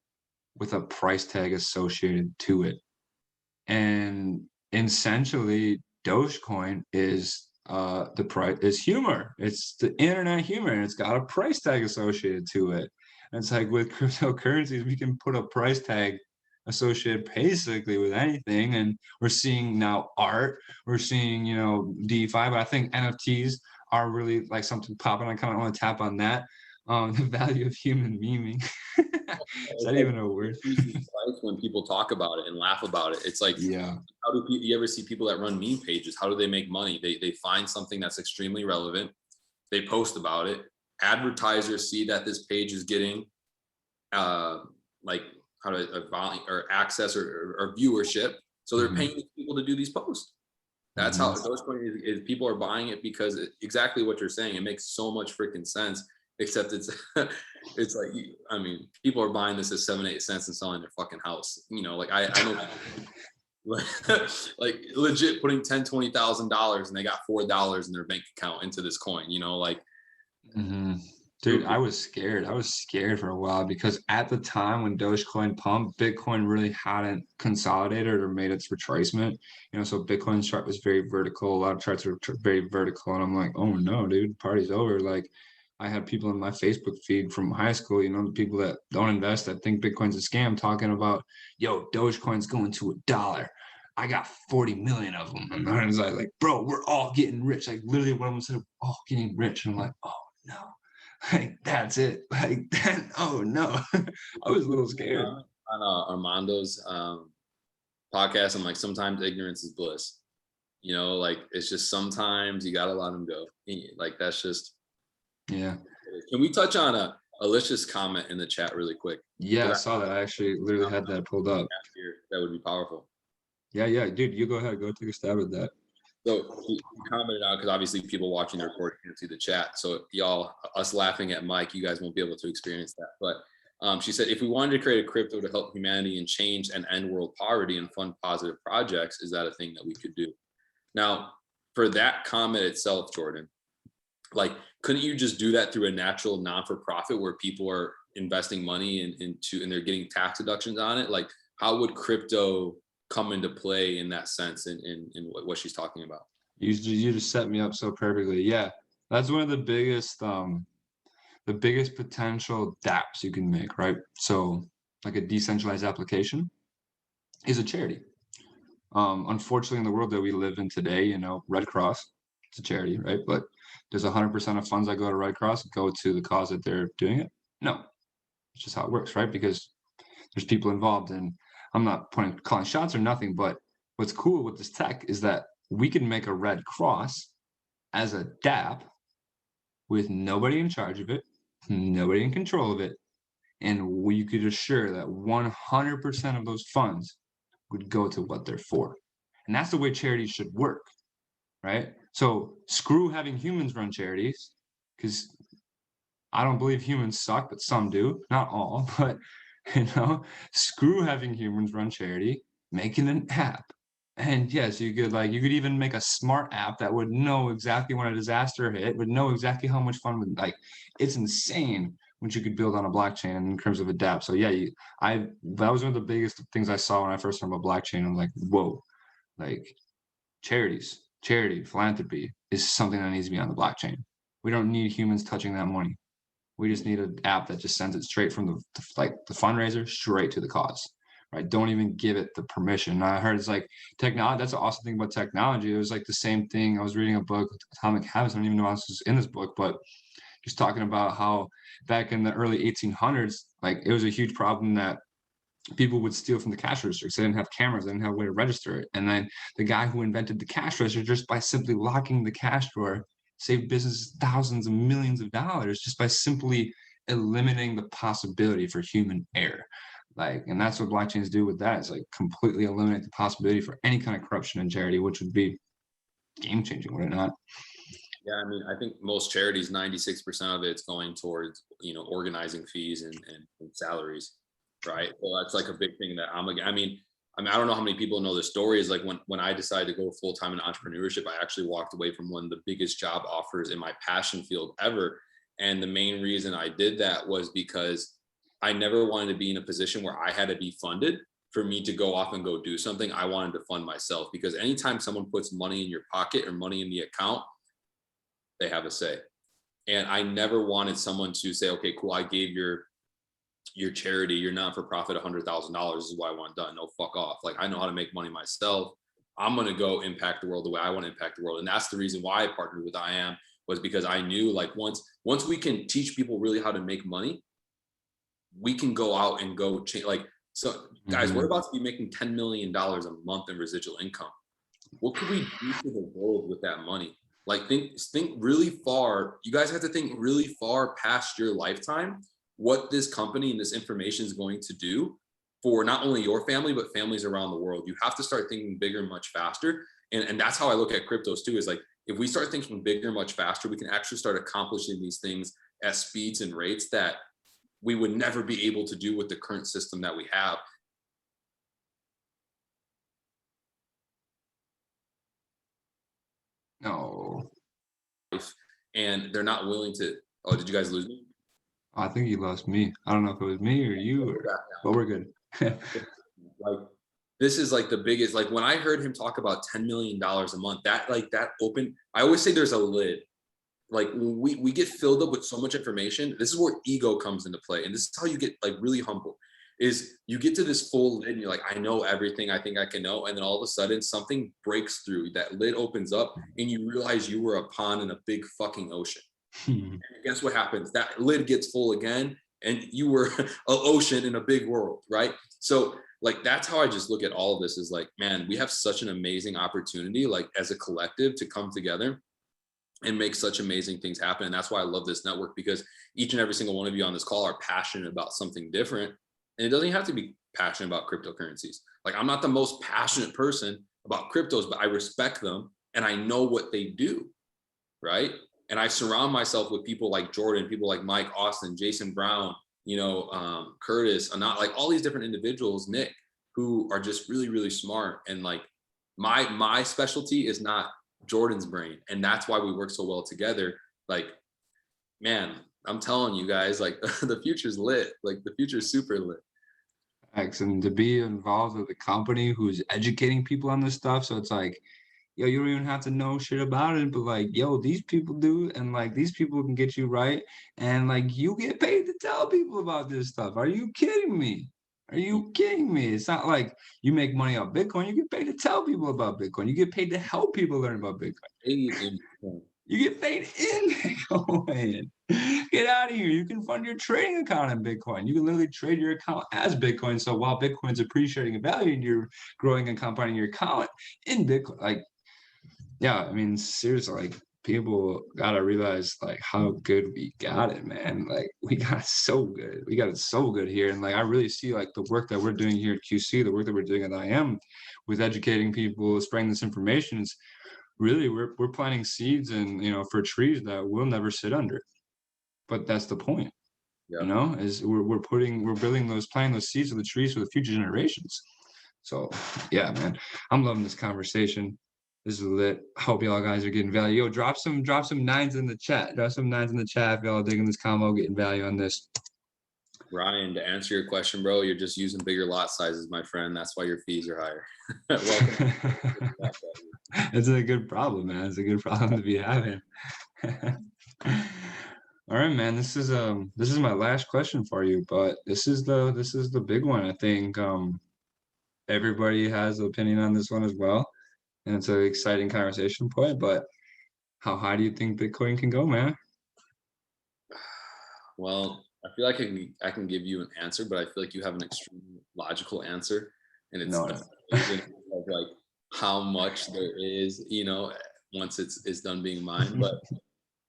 with a price tag associated to it. And essentially, Dogecoin is the price is humor. It's the internet humor, and it's got a price tag associated to it. And it's like with cryptocurrencies, we can put a price tag associated basically with anything. And we're seeing now art, we're seeing, DeFi, but I think NFTs are really like something popping. I kind of want to tap on that. The value of human memeing. Is It's that like even a word? when people talk about it and laugh about it. It's like, Yeah. how do you ever see people that run meme pages? How do they make money? They find something that's extremely relevant. They post about it. Advertisers see that this page is getting like how to volume or access or viewership. So they're Mhm. paying people to do these posts. That's how Mhm. Dogecoin is. People are buying it because exactly what you're saying. It makes so much freaking sense. Except it's it's like, I mean, people are buying this at 7-8 cents and selling their fucking house. Like I know like legit putting $10,000-$20,000 and they got $4 in their bank account into this coin. Like Mhm. Dude, I was scared. I was scared for a while because at the time when Dogecoin pumped, Bitcoin really hadn't consolidated or made its retracement. So Bitcoin's chart was very vertical. A lot of charts were very vertical, and I'm like, oh no, dude, party's over. Like, I had people in my Facebook feed from high school, the people that don't invest, that think Bitcoin's a scam, talking about, yo, Dogecoin's going to $1. I got 40 million of them. And I was like, bro, we're all getting rich. Like literally one of them said, we're all getting rich. And I'm like, oh no, like that's it. Like then, oh no. I was a little scared. on Armando's podcast, I'm like, sometimes ignorance is bliss. Like it's just sometimes you gotta let them go. Like that's just. Yeah. Can we touch on Alicia's comment in the chat really quick? Yeah, I Because saw that. I actually literally had that pulled up. that would be powerful. Yeah, dude, you go ahead, go take a stab at that. So he commented out because obviously people watching the recording can't see the chat. So y'all, us laughing at Mike, you guys won't be able to experience that. But she said, if we wanted to create a crypto to help humanity and change and end world poverty and fund positive projects, is that a thing that we could do? Now, for that comment itself, Jordan, like, couldn't you just do that through a natural non-for-profit where people are investing money into and they're getting tax deductions on it? Like, how would crypto come into play in that sense in what she's talking about? You just set me up so perfectly. Yeah. That's one of the biggest potential dApps you can make, right? So like a decentralized application is a charity. Unfortunately, in the world that we live in today, Red Cross, it's a charity, right? But does 100% of funds that go to Red Cross go to the cause that they're doing it? No, it's just how it works, right? Because there's people involved, and I'm not calling shots or nothing. But what's cool with this tech is that we can make a Red Cross as a dApp with nobody in charge of it, nobody in control of it, and we could assure that 100% of those funds would go to what they're for. And that's the way charities should work, right? So screw having humans run charities, because I don't believe humans suck, but some do, not all, but screw having humans run charity, making an app. And yes, you could even make a smart app that would know exactly when a disaster hit, would know exactly how much fun would it's insane what you could build on a blockchain in terms of a dApp. So yeah, that was one of the biggest things I saw when I first heard about blockchain. I'm like, whoa, like charity, philanthropy is something that needs to be on the blockchain. We don't need humans touching that money. We just need an app that just sends it straight from the fundraiser straight to the cause, right? Don't even give it the permission. I heard it's like technology. That's the awesome thing about technology. It was like the same thing. I was reading a book, Atomic Habits. I don't even know if this was in this book, but just talking about how back in the early 1800s, like it was a huge problem that people would steal from the cash registers. They didn't have cameras, they didn't have a way to register it. And then the guy who invented the cash register, just by simply locking the cash drawer, saved businesses thousands and millions of dollars just by simply eliminating the possibility for human error. Like, and that's what blockchains do with that. It's like completely eliminate the possibility for any kind of corruption in charity, which would be game changing, would it not? Yeah, I mean, I think most charities, 96% of it's going towards, organizing fees and salaries, right? So that's like a big thing that I mean, I don't know how many people know the story is like when I decided to go full time in entrepreneurship, I actually walked away from one of the biggest job offers in my passion field ever. And the main reason I did that was because I never wanted to be in a position where I had to be funded for me to go off and go do something. I wanted to fund myself, because anytime someone puts money in your pocket or money in the account, they have a say. And I never wanted someone to say, okay, cool, I gave your charity, your non-for-profit $100,000. This is what I want done. No, fuck off. Like, I know how to make money myself. I'm going to go impact the world the way I want to impact the world. And that's the reason why I partnered with I Am, was because I knew, like, once we can teach people really how to make money, we can go out and go change. Like, so guys, we're about to be making $10 million a month in residual income. What could we do for the world with that money? Like, think really far. You guys have to think really far past your lifetime, what this company and this information is going to do for not only your family, but families around the world. You have to start thinking bigger, much faster. And that's how I look at cryptos too, is like, if we start thinking bigger, much faster, we can actually start accomplishing these things at speeds and rates that we would never be able to do with the current system that we have. No. And they're not willing to. Oh, did you guys lose me? I think you lost me. I don't know if it was me or you, but we're good. Like, this is like the biggest, like, when I heard him talk about $10 million a month, that opened, I always say there's a lid. Like, we get filled up with so much information. This is where ego comes into play. And this is how you get, like, really humble, is you get to this full lid and you're like, I know everything I think I can know. And then all of a sudden something breaks through, that lid opens up and you realize you were a pond in a big fucking ocean. And guess what happens? That lid gets full again and you were an ocean in a big world, right? So, like, that's how I just look at all of this, is like, man, we have such an amazing opportunity, like, as a collective, to come together and make such amazing things happen. And that's why I love this network, because each and every single one of you on this call are passionate about something different. And it doesn't have to be passionate about cryptocurrencies. Like, I'm not the most passionate person about cryptos, but I respect them and I know what they do, right? And I surround myself with people like Jordan, people like Mike, Austin, Jason Brown, Curtis, not like all these different individuals, Nick, who are just really, really smart. And like, my specialty is not Jordan's brain. And that's why we work so well together. Like, man, I'm telling you guys, like, the future's lit. Like, the future's super lit. And to be involved with a company who's educating people on this stuff. So it's like, yo, you don't even have to know shit about it, but like, yo, these people do, and like these people can get you right, and like you get paid to tell people about this stuff. Are you kidding me? Are you kidding me? It's not like you make money off Bitcoin. You get paid to tell people about Bitcoin. You get paid to help people learn about Bitcoin. You get paid in Bitcoin. Get out of here. You can fund your trading account in Bitcoin. You can literally trade your account as Bitcoin. So while Bitcoin's appreciating in value and you're growing and compounding your account in Bitcoin, like, yeah, I mean, seriously, like, people gotta realize like how good we got it, man. Like, we got it so good. We got it so good here. And like, I really see like the work that we're doing here at QC, the work that we're doing at IM with educating people, spreading this information is really, we're planting seeds and, for trees that we'll never sit under. But that's the point, Yep. is we're planting those seeds of the trees for the future generations. So yeah, man, I'm loving this conversation. This is lit. I hope y'all guys are getting value. Yo, drop some nines in the chat. Drop some nines in the chat if y'all digging this combo, getting value on this. Ryan, to answer your question, bro, you're just using bigger lot sizes, my friend. That's why your fees are higher. Welcome. It's a good problem, man. It's a good problem to be having. All right, man. This is my last question for you, but this is the big one. I think everybody has an opinion on this one as well, and it's an exciting conversation point. But how high do you think Bitcoin can go, man? Well, I feel like I can give you an answer, but I feel like you have an extremely logical answer, and it's No. of like how much there is, once it's done being mined. But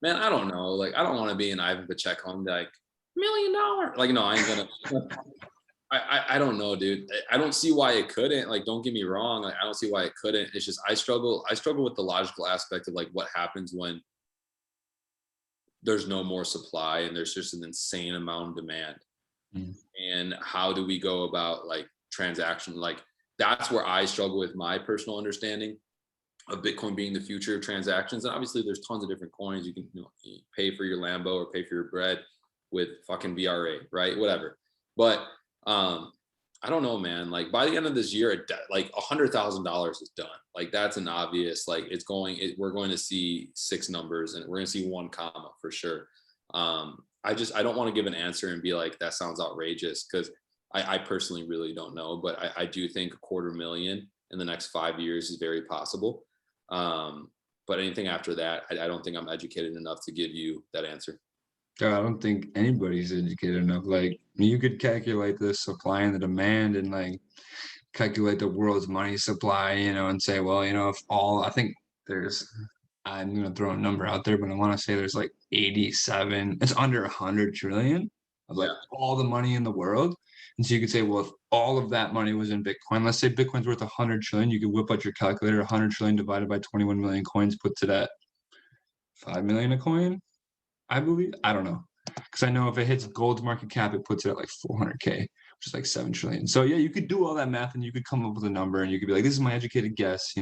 man, I don't know. Like, I don't want to be an Ivan Pacheco. I'm like, $1 million. Like, no, I ain't gonna. I don't know, dude. I don't see why it couldn't. Like, don't get me wrong. Like, I don't see why it couldn't. It's just I struggle. I struggle with the logical aspect of like what happens when there's no more supply and there's just an insane amount of demand. Mm. And how do we go about like transaction? Like, that's where I struggle with my personal understanding of Bitcoin being the future of transactions. And obviously, there's tons of different coins. You can, you pay for your Lambo or pay for your bread with fucking VRA, right? Whatever. But I don't know, man. Like, by the end of this year, like $100,000 is done. Like, that's an obvious. Like, we're going to see 6 numbers, and we're going to see 1 comma for sure. I don't want to give an answer and be like, that sounds outrageous, because I personally really don't know. But I do think 250,000 in the next 5 years is very possible. But anything after that, I don't think I'm educated enough to give you that answer. I don't think anybody's educated enough. Like, you could calculate the supply and the demand and like calculate the world's money supply, and say, well, if all, I think there's, I'm going to throw a number out there, but I want to say there's like 87, it's under 100 trillion of like all the money in the world. And so you could say, well, if all of that money was in Bitcoin, let's say Bitcoin's worth 100 trillion, you could whip out your calculator. 100 trillion divided by 21 million coins puts it at 5 million a coin, I believe. I don't know, because I know if it hits gold's market cap, it puts it at like 400K, which is like 7 trillion. So yeah, you could do all that math and you could come up with a number, and you could be like, this is my educated guess.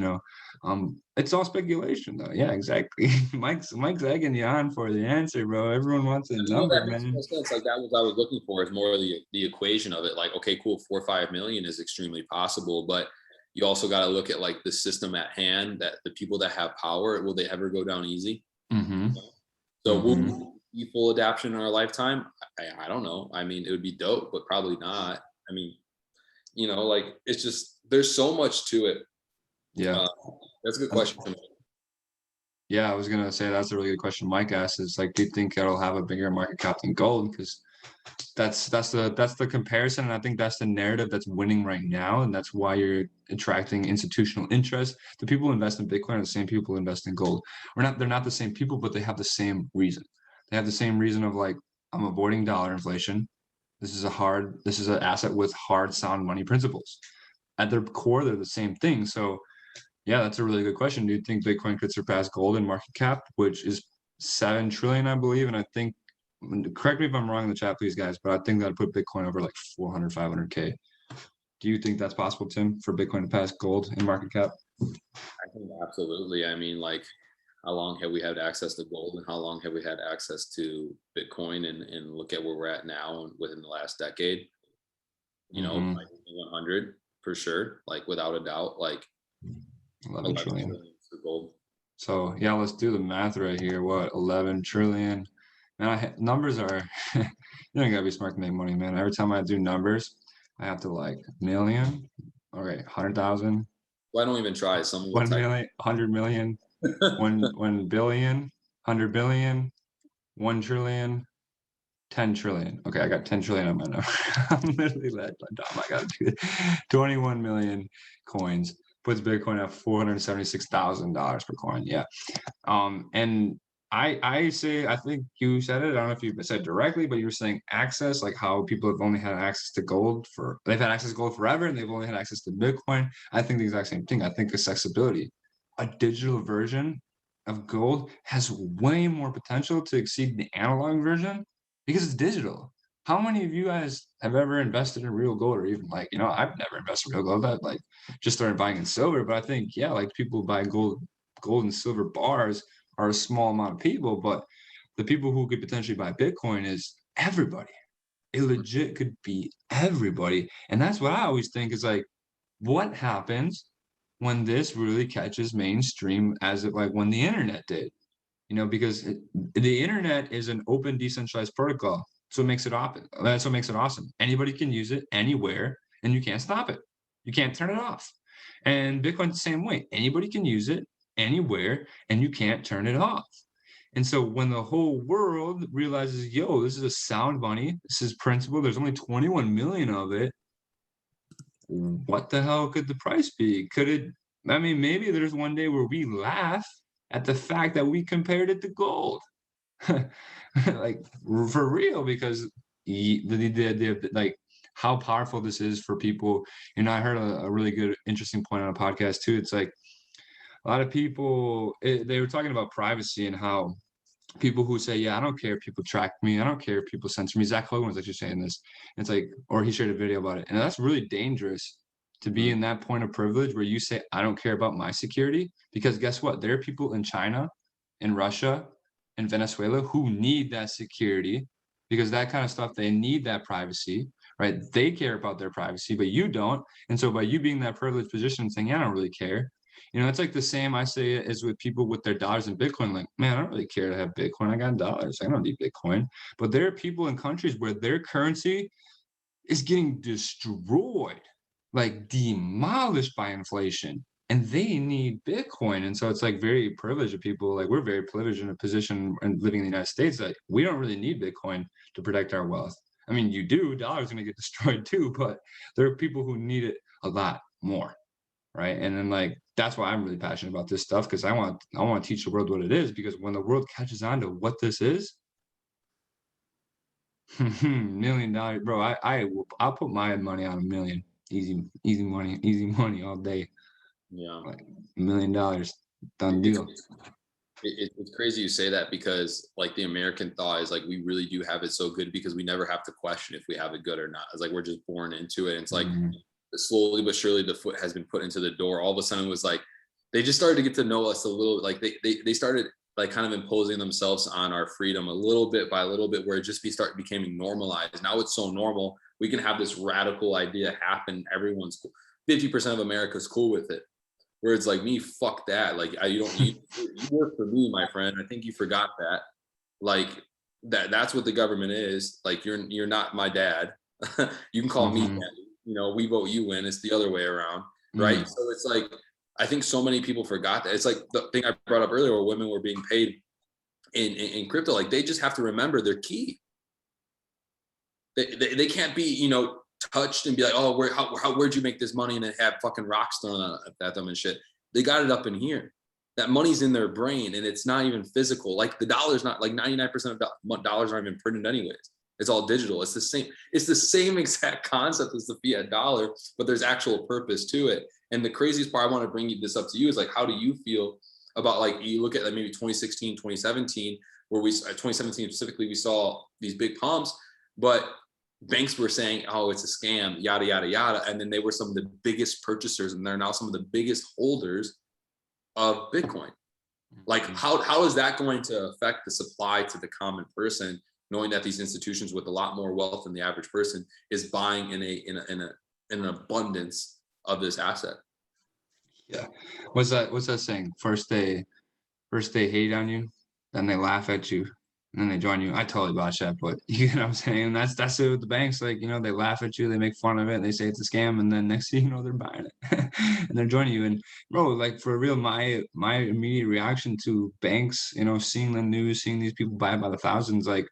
It's all speculation though. Yeah, exactly. Mike's egging you on for the answer, bro. Everyone wants a number, that makes man. no sense. Like, that was what I was looking for, is more of the equation of it. Like, okay, cool, 4 or 5 million is extremely possible, but you also got to look at like the system at hand, that the people that have power, will they ever go down easy? Mm-hmm. So will we see full adaptation in our lifetime? I don't know. I mean, it would be dope, but probably not. I mean, like, it's just, there's so much to it. Yeah. That's a good question. Yeah, I was gonna say that's a really good question Mike asked, is like, do you think it'll have a bigger market cap than gold? Because that's the comparison, and I think that's the narrative that's winning right now, and that's why you're attracting institutional interest. The people who invest in Bitcoin are the same people who invest in gold. They're not the same people, but they have the same reason. They have the same reason of like, I'm avoiding dollar inflation. This is an asset with hard, sound money principles. At their core, they're the same thing. So yeah, that's a really good question. Do you think Bitcoin could surpass gold in market cap, which is 7 trillion, I believe? And I think, correct me if I'm wrong in the chat, please, guys, but I think that'd put Bitcoin over like 400, 500K. Do you think that's possible, Tim, for Bitcoin to pass gold in market cap? I think absolutely. I mean, like, how long have we had access to gold, and how long have we had access to Bitcoin? And look at where we're at now, and within the last decade, like 100 for sure, like without a doubt, like 11 trillion. For gold. So yeah, let's do the math right here. What, 11 trillion? Man, numbers are, you don't gotta be smart to make money, man. Every time I do numbers, I have to like million, okay, 100,000. Well, I don't even try. 1 million, 100 million, 1 billion, 100 billion, 1 trillion, 10 trillion. Okay, I got 10 trillion on my number. I'm literally led by Dom. I gotta do it. 21 million coins puts Bitcoin at $476,000 per coin. Yeah. And I say, I think you said it, I don't know if you said directly, but you were saying access, like how people have only had access to gold they've had access to gold forever, and they've only had access to Bitcoin. I think the exact same thing. I think accessibility, a digital version of gold has way more potential to exceed the analog version because it's digital. How many of you guys have ever invested in real gold, or even like, I've never invested in real gold. I've like just started buying in silver, but I think, yeah, like people buy gold and silver bars are a small amount of people, but the people who could potentially buy Bitcoin is everybody. It legit could be everybody. And that's what I always think is like, what happens when this really catches mainstream, as it like when the internet did? Because the internet is an open, decentralized protocol. So it makes it open. That's what makes it awesome. Anybody can use it anywhere, and you can't stop it. You can't turn it off. And Bitcoin's the same way. Anybody can use it anywhere, and you can't turn it off. And so when the whole world realizes, yo, this is a sound money, this is principal, there's only 21 million of it, what the hell could the price be? Maybe there's one day where we laugh at the fact that we compared it to gold. like for real, because like how powerful this is for people. I heard a really good, interesting point on a podcast too. It's like a lot of people, they were talking about privacy and how people who say, yeah, I don't care if people track me. I don't care if people censor me. Zach Hogan was actually saying this. It's like, or he shared a video about it. And that's really dangerous to be in that point of privilege where you say, I don't care about my security. Because guess what? There are people in China, in Russia, in Venezuela who need that security because that kind of stuff, they need that privacy, right? They care about their privacy, but you don't. And so by you being that privileged position and saying, yeah, I don't really care, it's like the same I say as with people with their dollars in Bitcoin. Like, man, I don't really care to have Bitcoin. I got dollars. I don't need Bitcoin. But there are people in countries where their currency is getting destroyed, like demolished by inflation, and they need Bitcoin. And so it's like very privileged of people. Like we're very privileged in a position and living in the United States that we don't really need Bitcoin to protect our wealth. I mean, you do. Dollars going to get destroyed too, but there are people who need it a lot more. Right. And then like that's why I'm really passionate about this stuff, because I want to teach the world what it is, because when the world catches on to what this is, $1 million, bro, I'll put my money on 1 million. Easy money all day. Yeah. Like $1 million, done deal. It's crazy you say that, because like the American thought is like we really do have it so good because we never have to question if we have it good or not. It's like we're just born into it. And it's like slowly but surely the foot has been put into the door. All of a sudden it was like they just started to get to know us a little. Like they started like kind of imposing themselves on our freedom a little bit by a little bit, where it just becoming normalized. Now it's so normal. We can have this radical idea happen. Everyone's cool. 50% of America's cool with it. Where it's like, me, fuck that. Like you work for me, my friend. I think you forgot that. Like that's what the government is. Like you're not my dad. You can call me daddy. We vote you in. It's the other way around, right? So it's like, I think so many people forgot that. It's like the thing I brought up earlier, where women were being paid in crypto. Like they just have to remember their key. They can't be, touched and be like, oh, where'd you make this money? And then have fucking rocks thrown at them and shit. They got it up in here. That money's in their brain, and it's not even physical. Like the dollar's not, like 99% of dollars aren't even printed anyways. It's all digital. It's the same exact concept as the fiat dollar, but there's actual purpose to it. And the craziest part, I want to bring this up to you, is like, how do you feel about, like, you look at like maybe 2016, 2017, where 2017 specifically, we saw these big pumps, but banks were saying, oh, it's a scam, yada, yada, yada. And then they were some of the biggest purchasers, and they're now some of the biggest holders of Bitcoin. Like, how is that going to affect the supply to the common person, knowing that these institutions with a lot more wealth than the average person is buying in an abundance of this asset? Yeah. What's that saying? First they hate on you, then they laugh at you, and then they join you. I totally botched that, but you know what I'm saying? That's it with the banks. Like, they laugh at you, they make fun of it, they say it's a scam, and then next thing you know, they're buying it. And they're joining you. And bro, like for real, my immediate reaction to banks, seeing the news, seeing these people buy it by the thousands, like,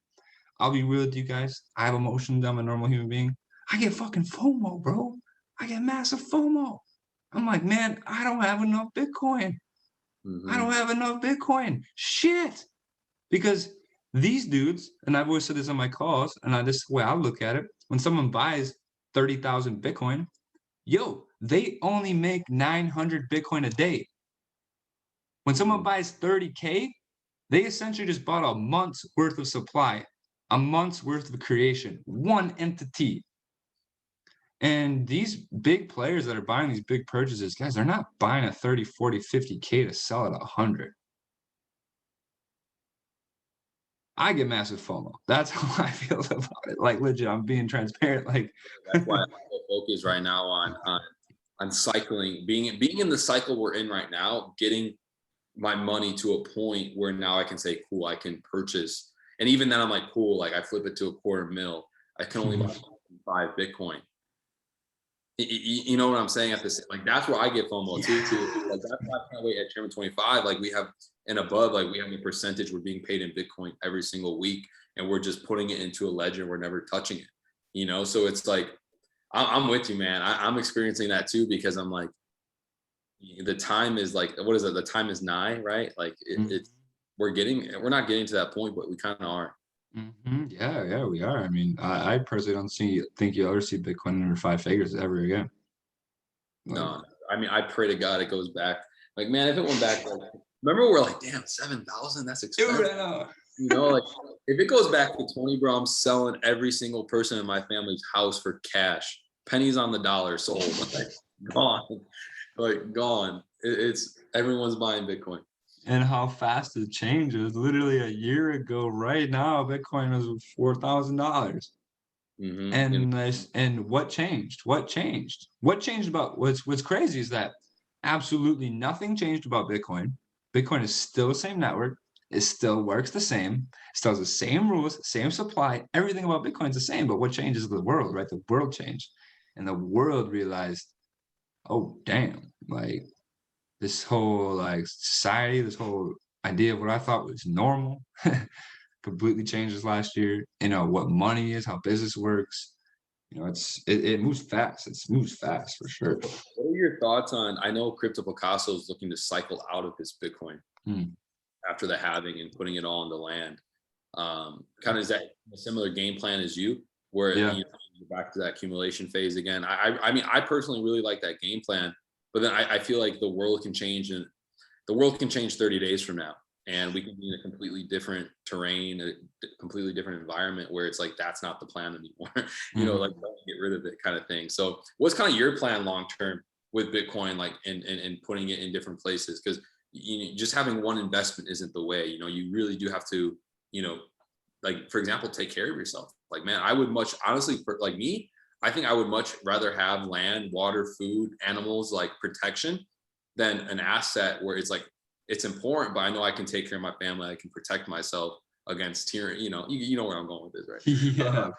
I'll be real with you guys. I have emotions. I'm a normal human being. I get fucking FOMO, bro. I get massive FOMO. I'm like, man, I don't have enough Bitcoin. I don't have enough Bitcoin. Shit. Because these dudes, and I've always said this on my calls, and this is the way I look at it, when someone buys 30,000 Bitcoin, they only make 900 Bitcoin a day. When someone buys 30K, they essentially just bought a month's worth of supply, a month's worth of creation, one entity. And these big players that are buying these big purchases, guys, they're not buying at 30, 40, 50K to sell at 100. I get massive FOMO. That's how I feel about it. Like, legit, I'm being transparent. Like, that's why I'm focused right now on cycling, being in the cycle we're in right now, getting my money to a point where now I can say, cool, I can purchase. And even then I'm like, cool, like I flip it to $250,000. I can only buy 5 Bitcoin. You know what I'm saying? Like, that's where I get FOMO too. Like, that's why I can't wait at Chairman 25. Like, we have and above, like we have a percentage we're being paid in Bitcoin every single week, and we're just putting it into a ledger. We're never touching it. So it's like, I'm with you, man. I'm experiencing that too, because I'm like, the time is like, what is it? The time is nigh, right? Like it's we're not getting to that point, but we kind of are. Yeah, yeah, we are. I mean, I personally don't think you'll ever see Bitcoin under 5 figures ever again. Like, No, I mean, I pray to God it goes back. Like, man, if it went back, like, remember we're like, damn, 7,000, that's dude, expensive. I know. You know, like if it goes back to 20, bro, I'm selling every single person in my family's house for cash, pennies on the dollar, sold, like gone, like gone. It's everyone's buying Bitcoin. And how fast it changes. Literally a year ago, right now, Bitcoin was $4,000. And And what changed? What changed? What changed about what's crazy is that absolutely nothing changed about Bitcoin. Bitcoin is still the same network. It still works the same. Still has the same rules, same supply. Everything about Bitcoin is the same. But what changes is the world, right? The world changed, and the world realized, oh damn, like this whole like society, this whole idea of what I thought was normal, completely changes last year. You know what money is, how business works. You know, it moves fast. It moves fast for sure. what are your thoughts on? I know Crypto Picasso is looking to cycle out of his Bitcoin after the halving and putting it all into land. Kind of is that a similar game plan as you, where Yeah. you know, you're back to that accumulation phase again? I mean, I personally really like that game plan, but then I feel like the world can change, and the world can change 30 days from now, and we can be in a completely different terrain, a completely different environment where it's like that's not the plan anymore. You know, like don't get rid of it kind of thing. So, what's kind of your plan long term with Bitcoin, like and putting it in different places? Because you know, just having one investment isn't the way. You know, you really do have to, you know, like for example, take care of yourself. Like, man, I would much honestly, for like me, I think I would much rather have land, water, food, animals, like protection than an asset where it's like it's important, but I know I can take care of my family, I can protect myself against tyranny. You know where I'm going with this, right? Yeah.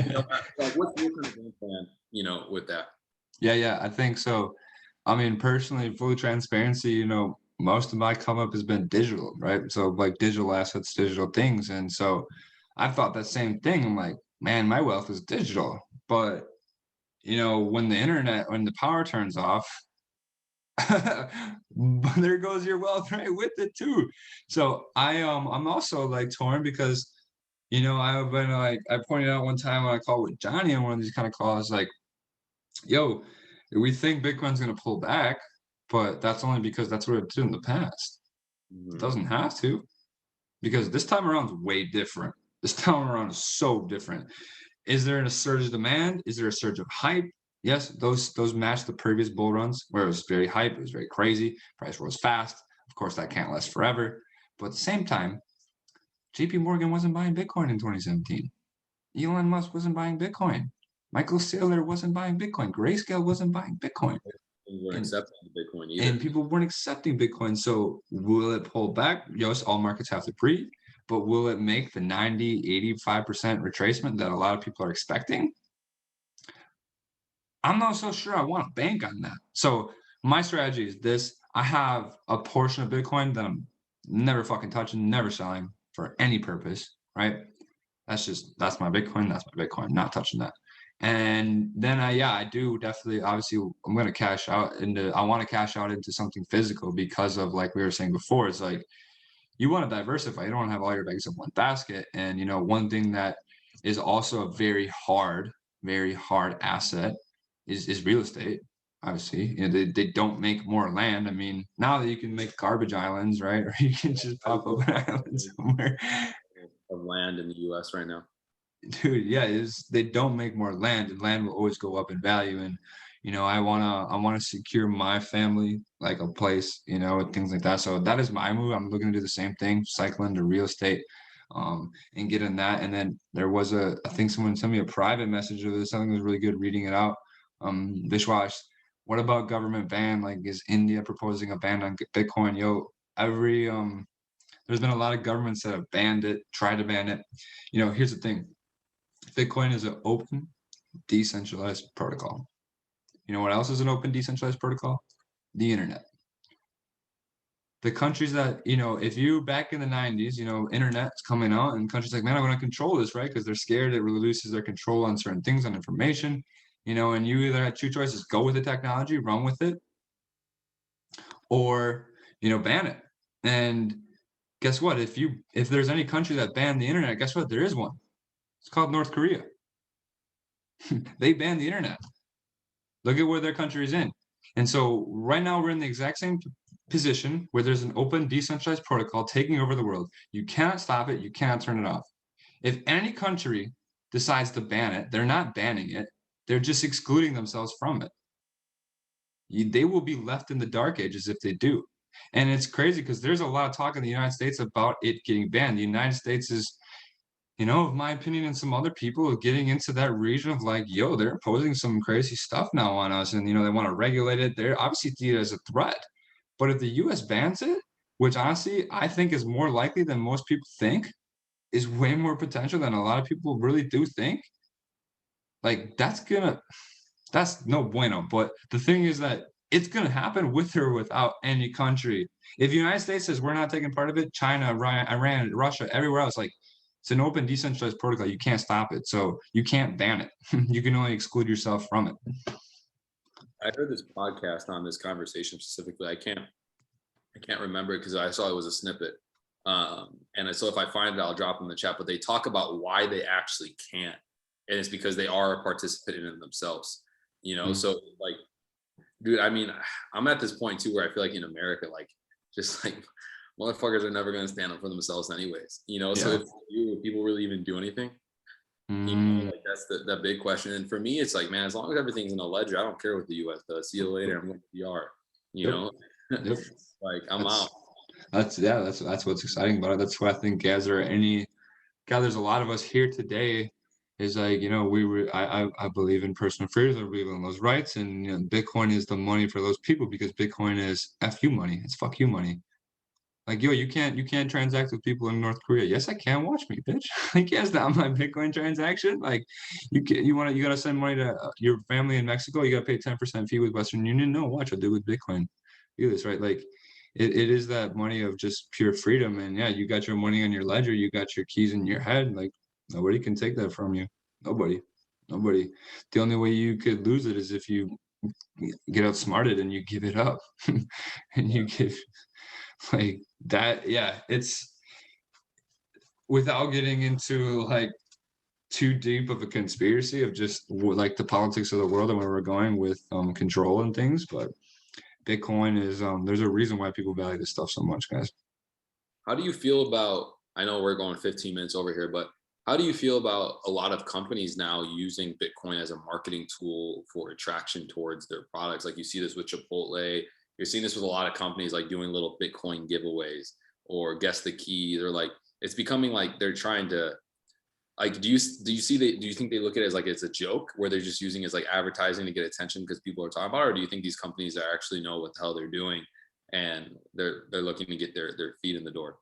You know, like what's your kind of game plan, you know, with that? Yeah, I think so. I mean, personally, full transparency, you know, most of my come up has been digital, right? So like digital assets, digital things. And so I thought that same thing. I'm like, man, my wealth is digital. But, you know, when the power turns off, there goes your wealth right with it too. So I'm also like torn because, you know, I've been like I pointed out one time when I called with Johnny on one of these kind of calls, like, yo, we think Bitcoin's gonna pull back, but that's only because that's what it did in the past. It Mhm. doesn't have to, because this time around is way different. This time around is so different. Is there a surge of demand? Is there a surge of hype? Yes, those match the previous bull runs where it was very hype, it was very crazy, price rose fast. Of course, that can't last forever. But at the same time, JP Morgan wasn't buying Bitcoin in 2017. Elon Musk wasn't buying Bitcoin. Michael Saylor wasn't buying Bitcoin. Grayscale wasn't buying Bitcoin. You weren't And accepting the Bitcoin and either. people weren't accepting Bitcoin. So will it pull back? Yes, all markets have to breathe, but will it make the 90, 85% retracement that a lot of people are expecting? I'm not so sure I want to bank on that. So my strategy is this. I have a portion of Bitcoin that I'm never fucking touching, never selling for any purpose, right? That's my Bitcoin. That's my Bitcoin. Not touching that. And then I do definitely, obviously, I'm going to cash out into, I want to cash out into something physical because of, like we were saying before, it's like you want to diversify. You don't want to have all your eggs in one basket. And, you know, one thing that is also a very hard asset is real estate. Obviously, you know, they don't make more land. I mean, now that you can make garbage islands, right? Or you can just pop up an island somewhere. Of land in the US right now. Dude, yeah, is they don't make more land, and land will always go up in value. And you know, I wanna secure my family like a place, you know, and things like that. So that is my move. I'm looking to do the same thing, cycle into real estate, and get in that. And then there was I think someone sent me a private message of this. I think it was really good reading it out. Vishwash, what about government ban? Like, is India proposing a ban on Bitcoin? Yo, there's been a lot of governments that have banned it, tried to ban it. You know, here's the thing. Bitcoin is an open, decentralized protocol. You know what else is an open, decentralized protocol? The internet. The countries that, you know, if you back in the 90s, you know, internet's coming out and countries like, man, I want to control this, right? Because they're scared it reduces their control on certain things, on information, you know, and you either had two choices, go with the technology, run with it, or, you know, ban it. And guess what? If there's any country that banned the internet, guess what? There is one. It's called North Korea. They banned the internet. Look at where their country is in. And so right now we're in the exact same position where there's an open, decentralized protocol taking over the world. You cannot stop it. You cannot turn it off. If any country decides to ban it, they're not banning it. They're just excluding themselves from it. They will be left in the dark ages if they do. And it's crazy because there's a lot of talk in the United States about it getting banned. The United States is, of my opinion and some other people getting into that region of like, yo, they're imposing some crazy stuff now on us. And, they want to regulate it. They're obviously see it as a threat. But if the US bans it, which honestly I think is more likely than most people think, is way more potential than a lot of people really do think, like that's no bueno. But the thing is that it's gonna happen with or without any country. If the United States says we're not taking part of it, China, Iran, Russia, everywhere else, like it's an open, decentralized protocol. You can't stop it, so you can't ban it. You can only exclude yourself from it. I heard this podcast on this conversation specifically. I can't remember it because I saw it was a snippet. So if I find it, I'll drop in the chat. But they talk about why they actually can't, and it's because they are a participant in it themselves. So like, dude, I mean, I'm at this point too where I feel like in America, like, just like motherfuckers are never going to stand up for themselves anyways. So if people really even do anything? Like that's the big question. And for me, it's like, man, as long as everything's in a ledger, I don't care what the US does. See you later. I'm going to PR. Yep. Like I'm out. That's what's exciting about it. That's why I think there's a lot of us here today is like, I believe in personal freedom, I believe in those rights, and Bitcoin is the money for those people because Bitcoin is F you money. It's fuck you money. Like, yo, you can't transact with people in North Korea. Yes, I can. Watch me, bitch. Like, yes, that my Bitcoin transaction. Like, you gotta send money to your family in Mexico. You gotta pay 10% fee with Western Union. No, watch, I'll do it with Bitcoin. Do this, right? Like, it is that money of just pure freedom. And yeah, you got your money on your ledger. You got your keys in your head. Like, nobody can take that from you. Nobody. The only way you could lose it is if you get outsmarted and you give it up, and you give like that. Yeah, it's without getting into like too deep of a conspiracy of just like the politics of the world and where we're going with control and things. But Bitcoin is there's a reason why people value this stuff so much, guys. How do you feel about, I know we're going 15 minutes over here, but how do you feel about a lot of companies now using Bitcoin as a marketing tool for attraction towards their products? Like you see this with Chipotle, you're seeing this with a lot of companies like doing little Bitcoin giveaways or guess the keys, or like it's becoming like they're trying to, like, do you think they look at it as like it's a joke where they're just using it as like advertising to get attention because people are talking about it? Or do you think these companies actually know what the hell they're doing and they're looking to get their feet in the door?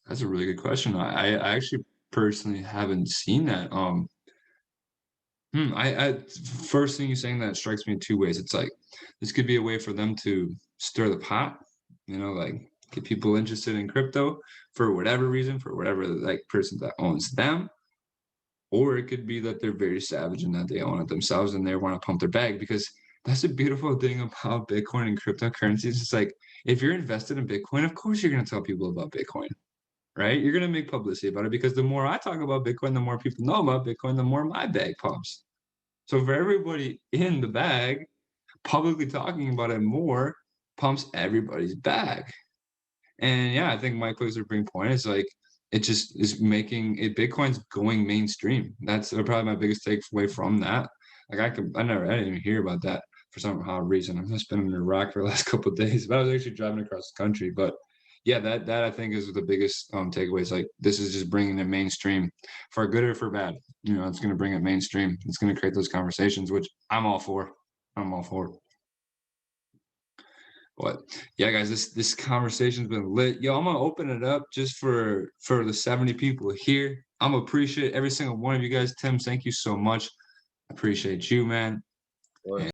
That's a really good question. I actually personally haven't seen that. I first thing you're saying that strikes me in two ways. It's like this could be a way for them to stir the pot, like get people interested in crypto for whatever reason, for whatever like person that owns them. Or it could be that they're very savage and that they own it themselves and they want to pump their bag, because that's a beautiful thing about Bitcoin and cryptocurrencies. It's like if you're invested in Bitcoin, of course you're going to tell people about Bitcoin, right? You're going to make publicity about it because the more I talk about Bitcoin, the more people know about Bitcoin, the more my bag pumps. So for everybody in the bag, publicly talking about it more pumps everybody's bag. And yeah, I think Mike plays a big point. It's like it just is making it. Bitcoin's going mainstream. That's probably my biggest takeaway from that. Like I didn't even hear about that for some odd reason. I've just been in Iraq for the last couple of days, but I was actually driving across the country. But yeah, that I think is the biggest takeaway. Is like this is just bringing it mainstream, for good or for bad. It's going to bring it mainstream. It's going to create those conversations, which I'm all for. I'm all for. But yeah, guys, this conversation's been lit. Yo, I'm gonna open it up just for the 70 people here. I'm gonna appreciate every single one of you guys. Tim, thank you so much. I appreciate you, man. Sure.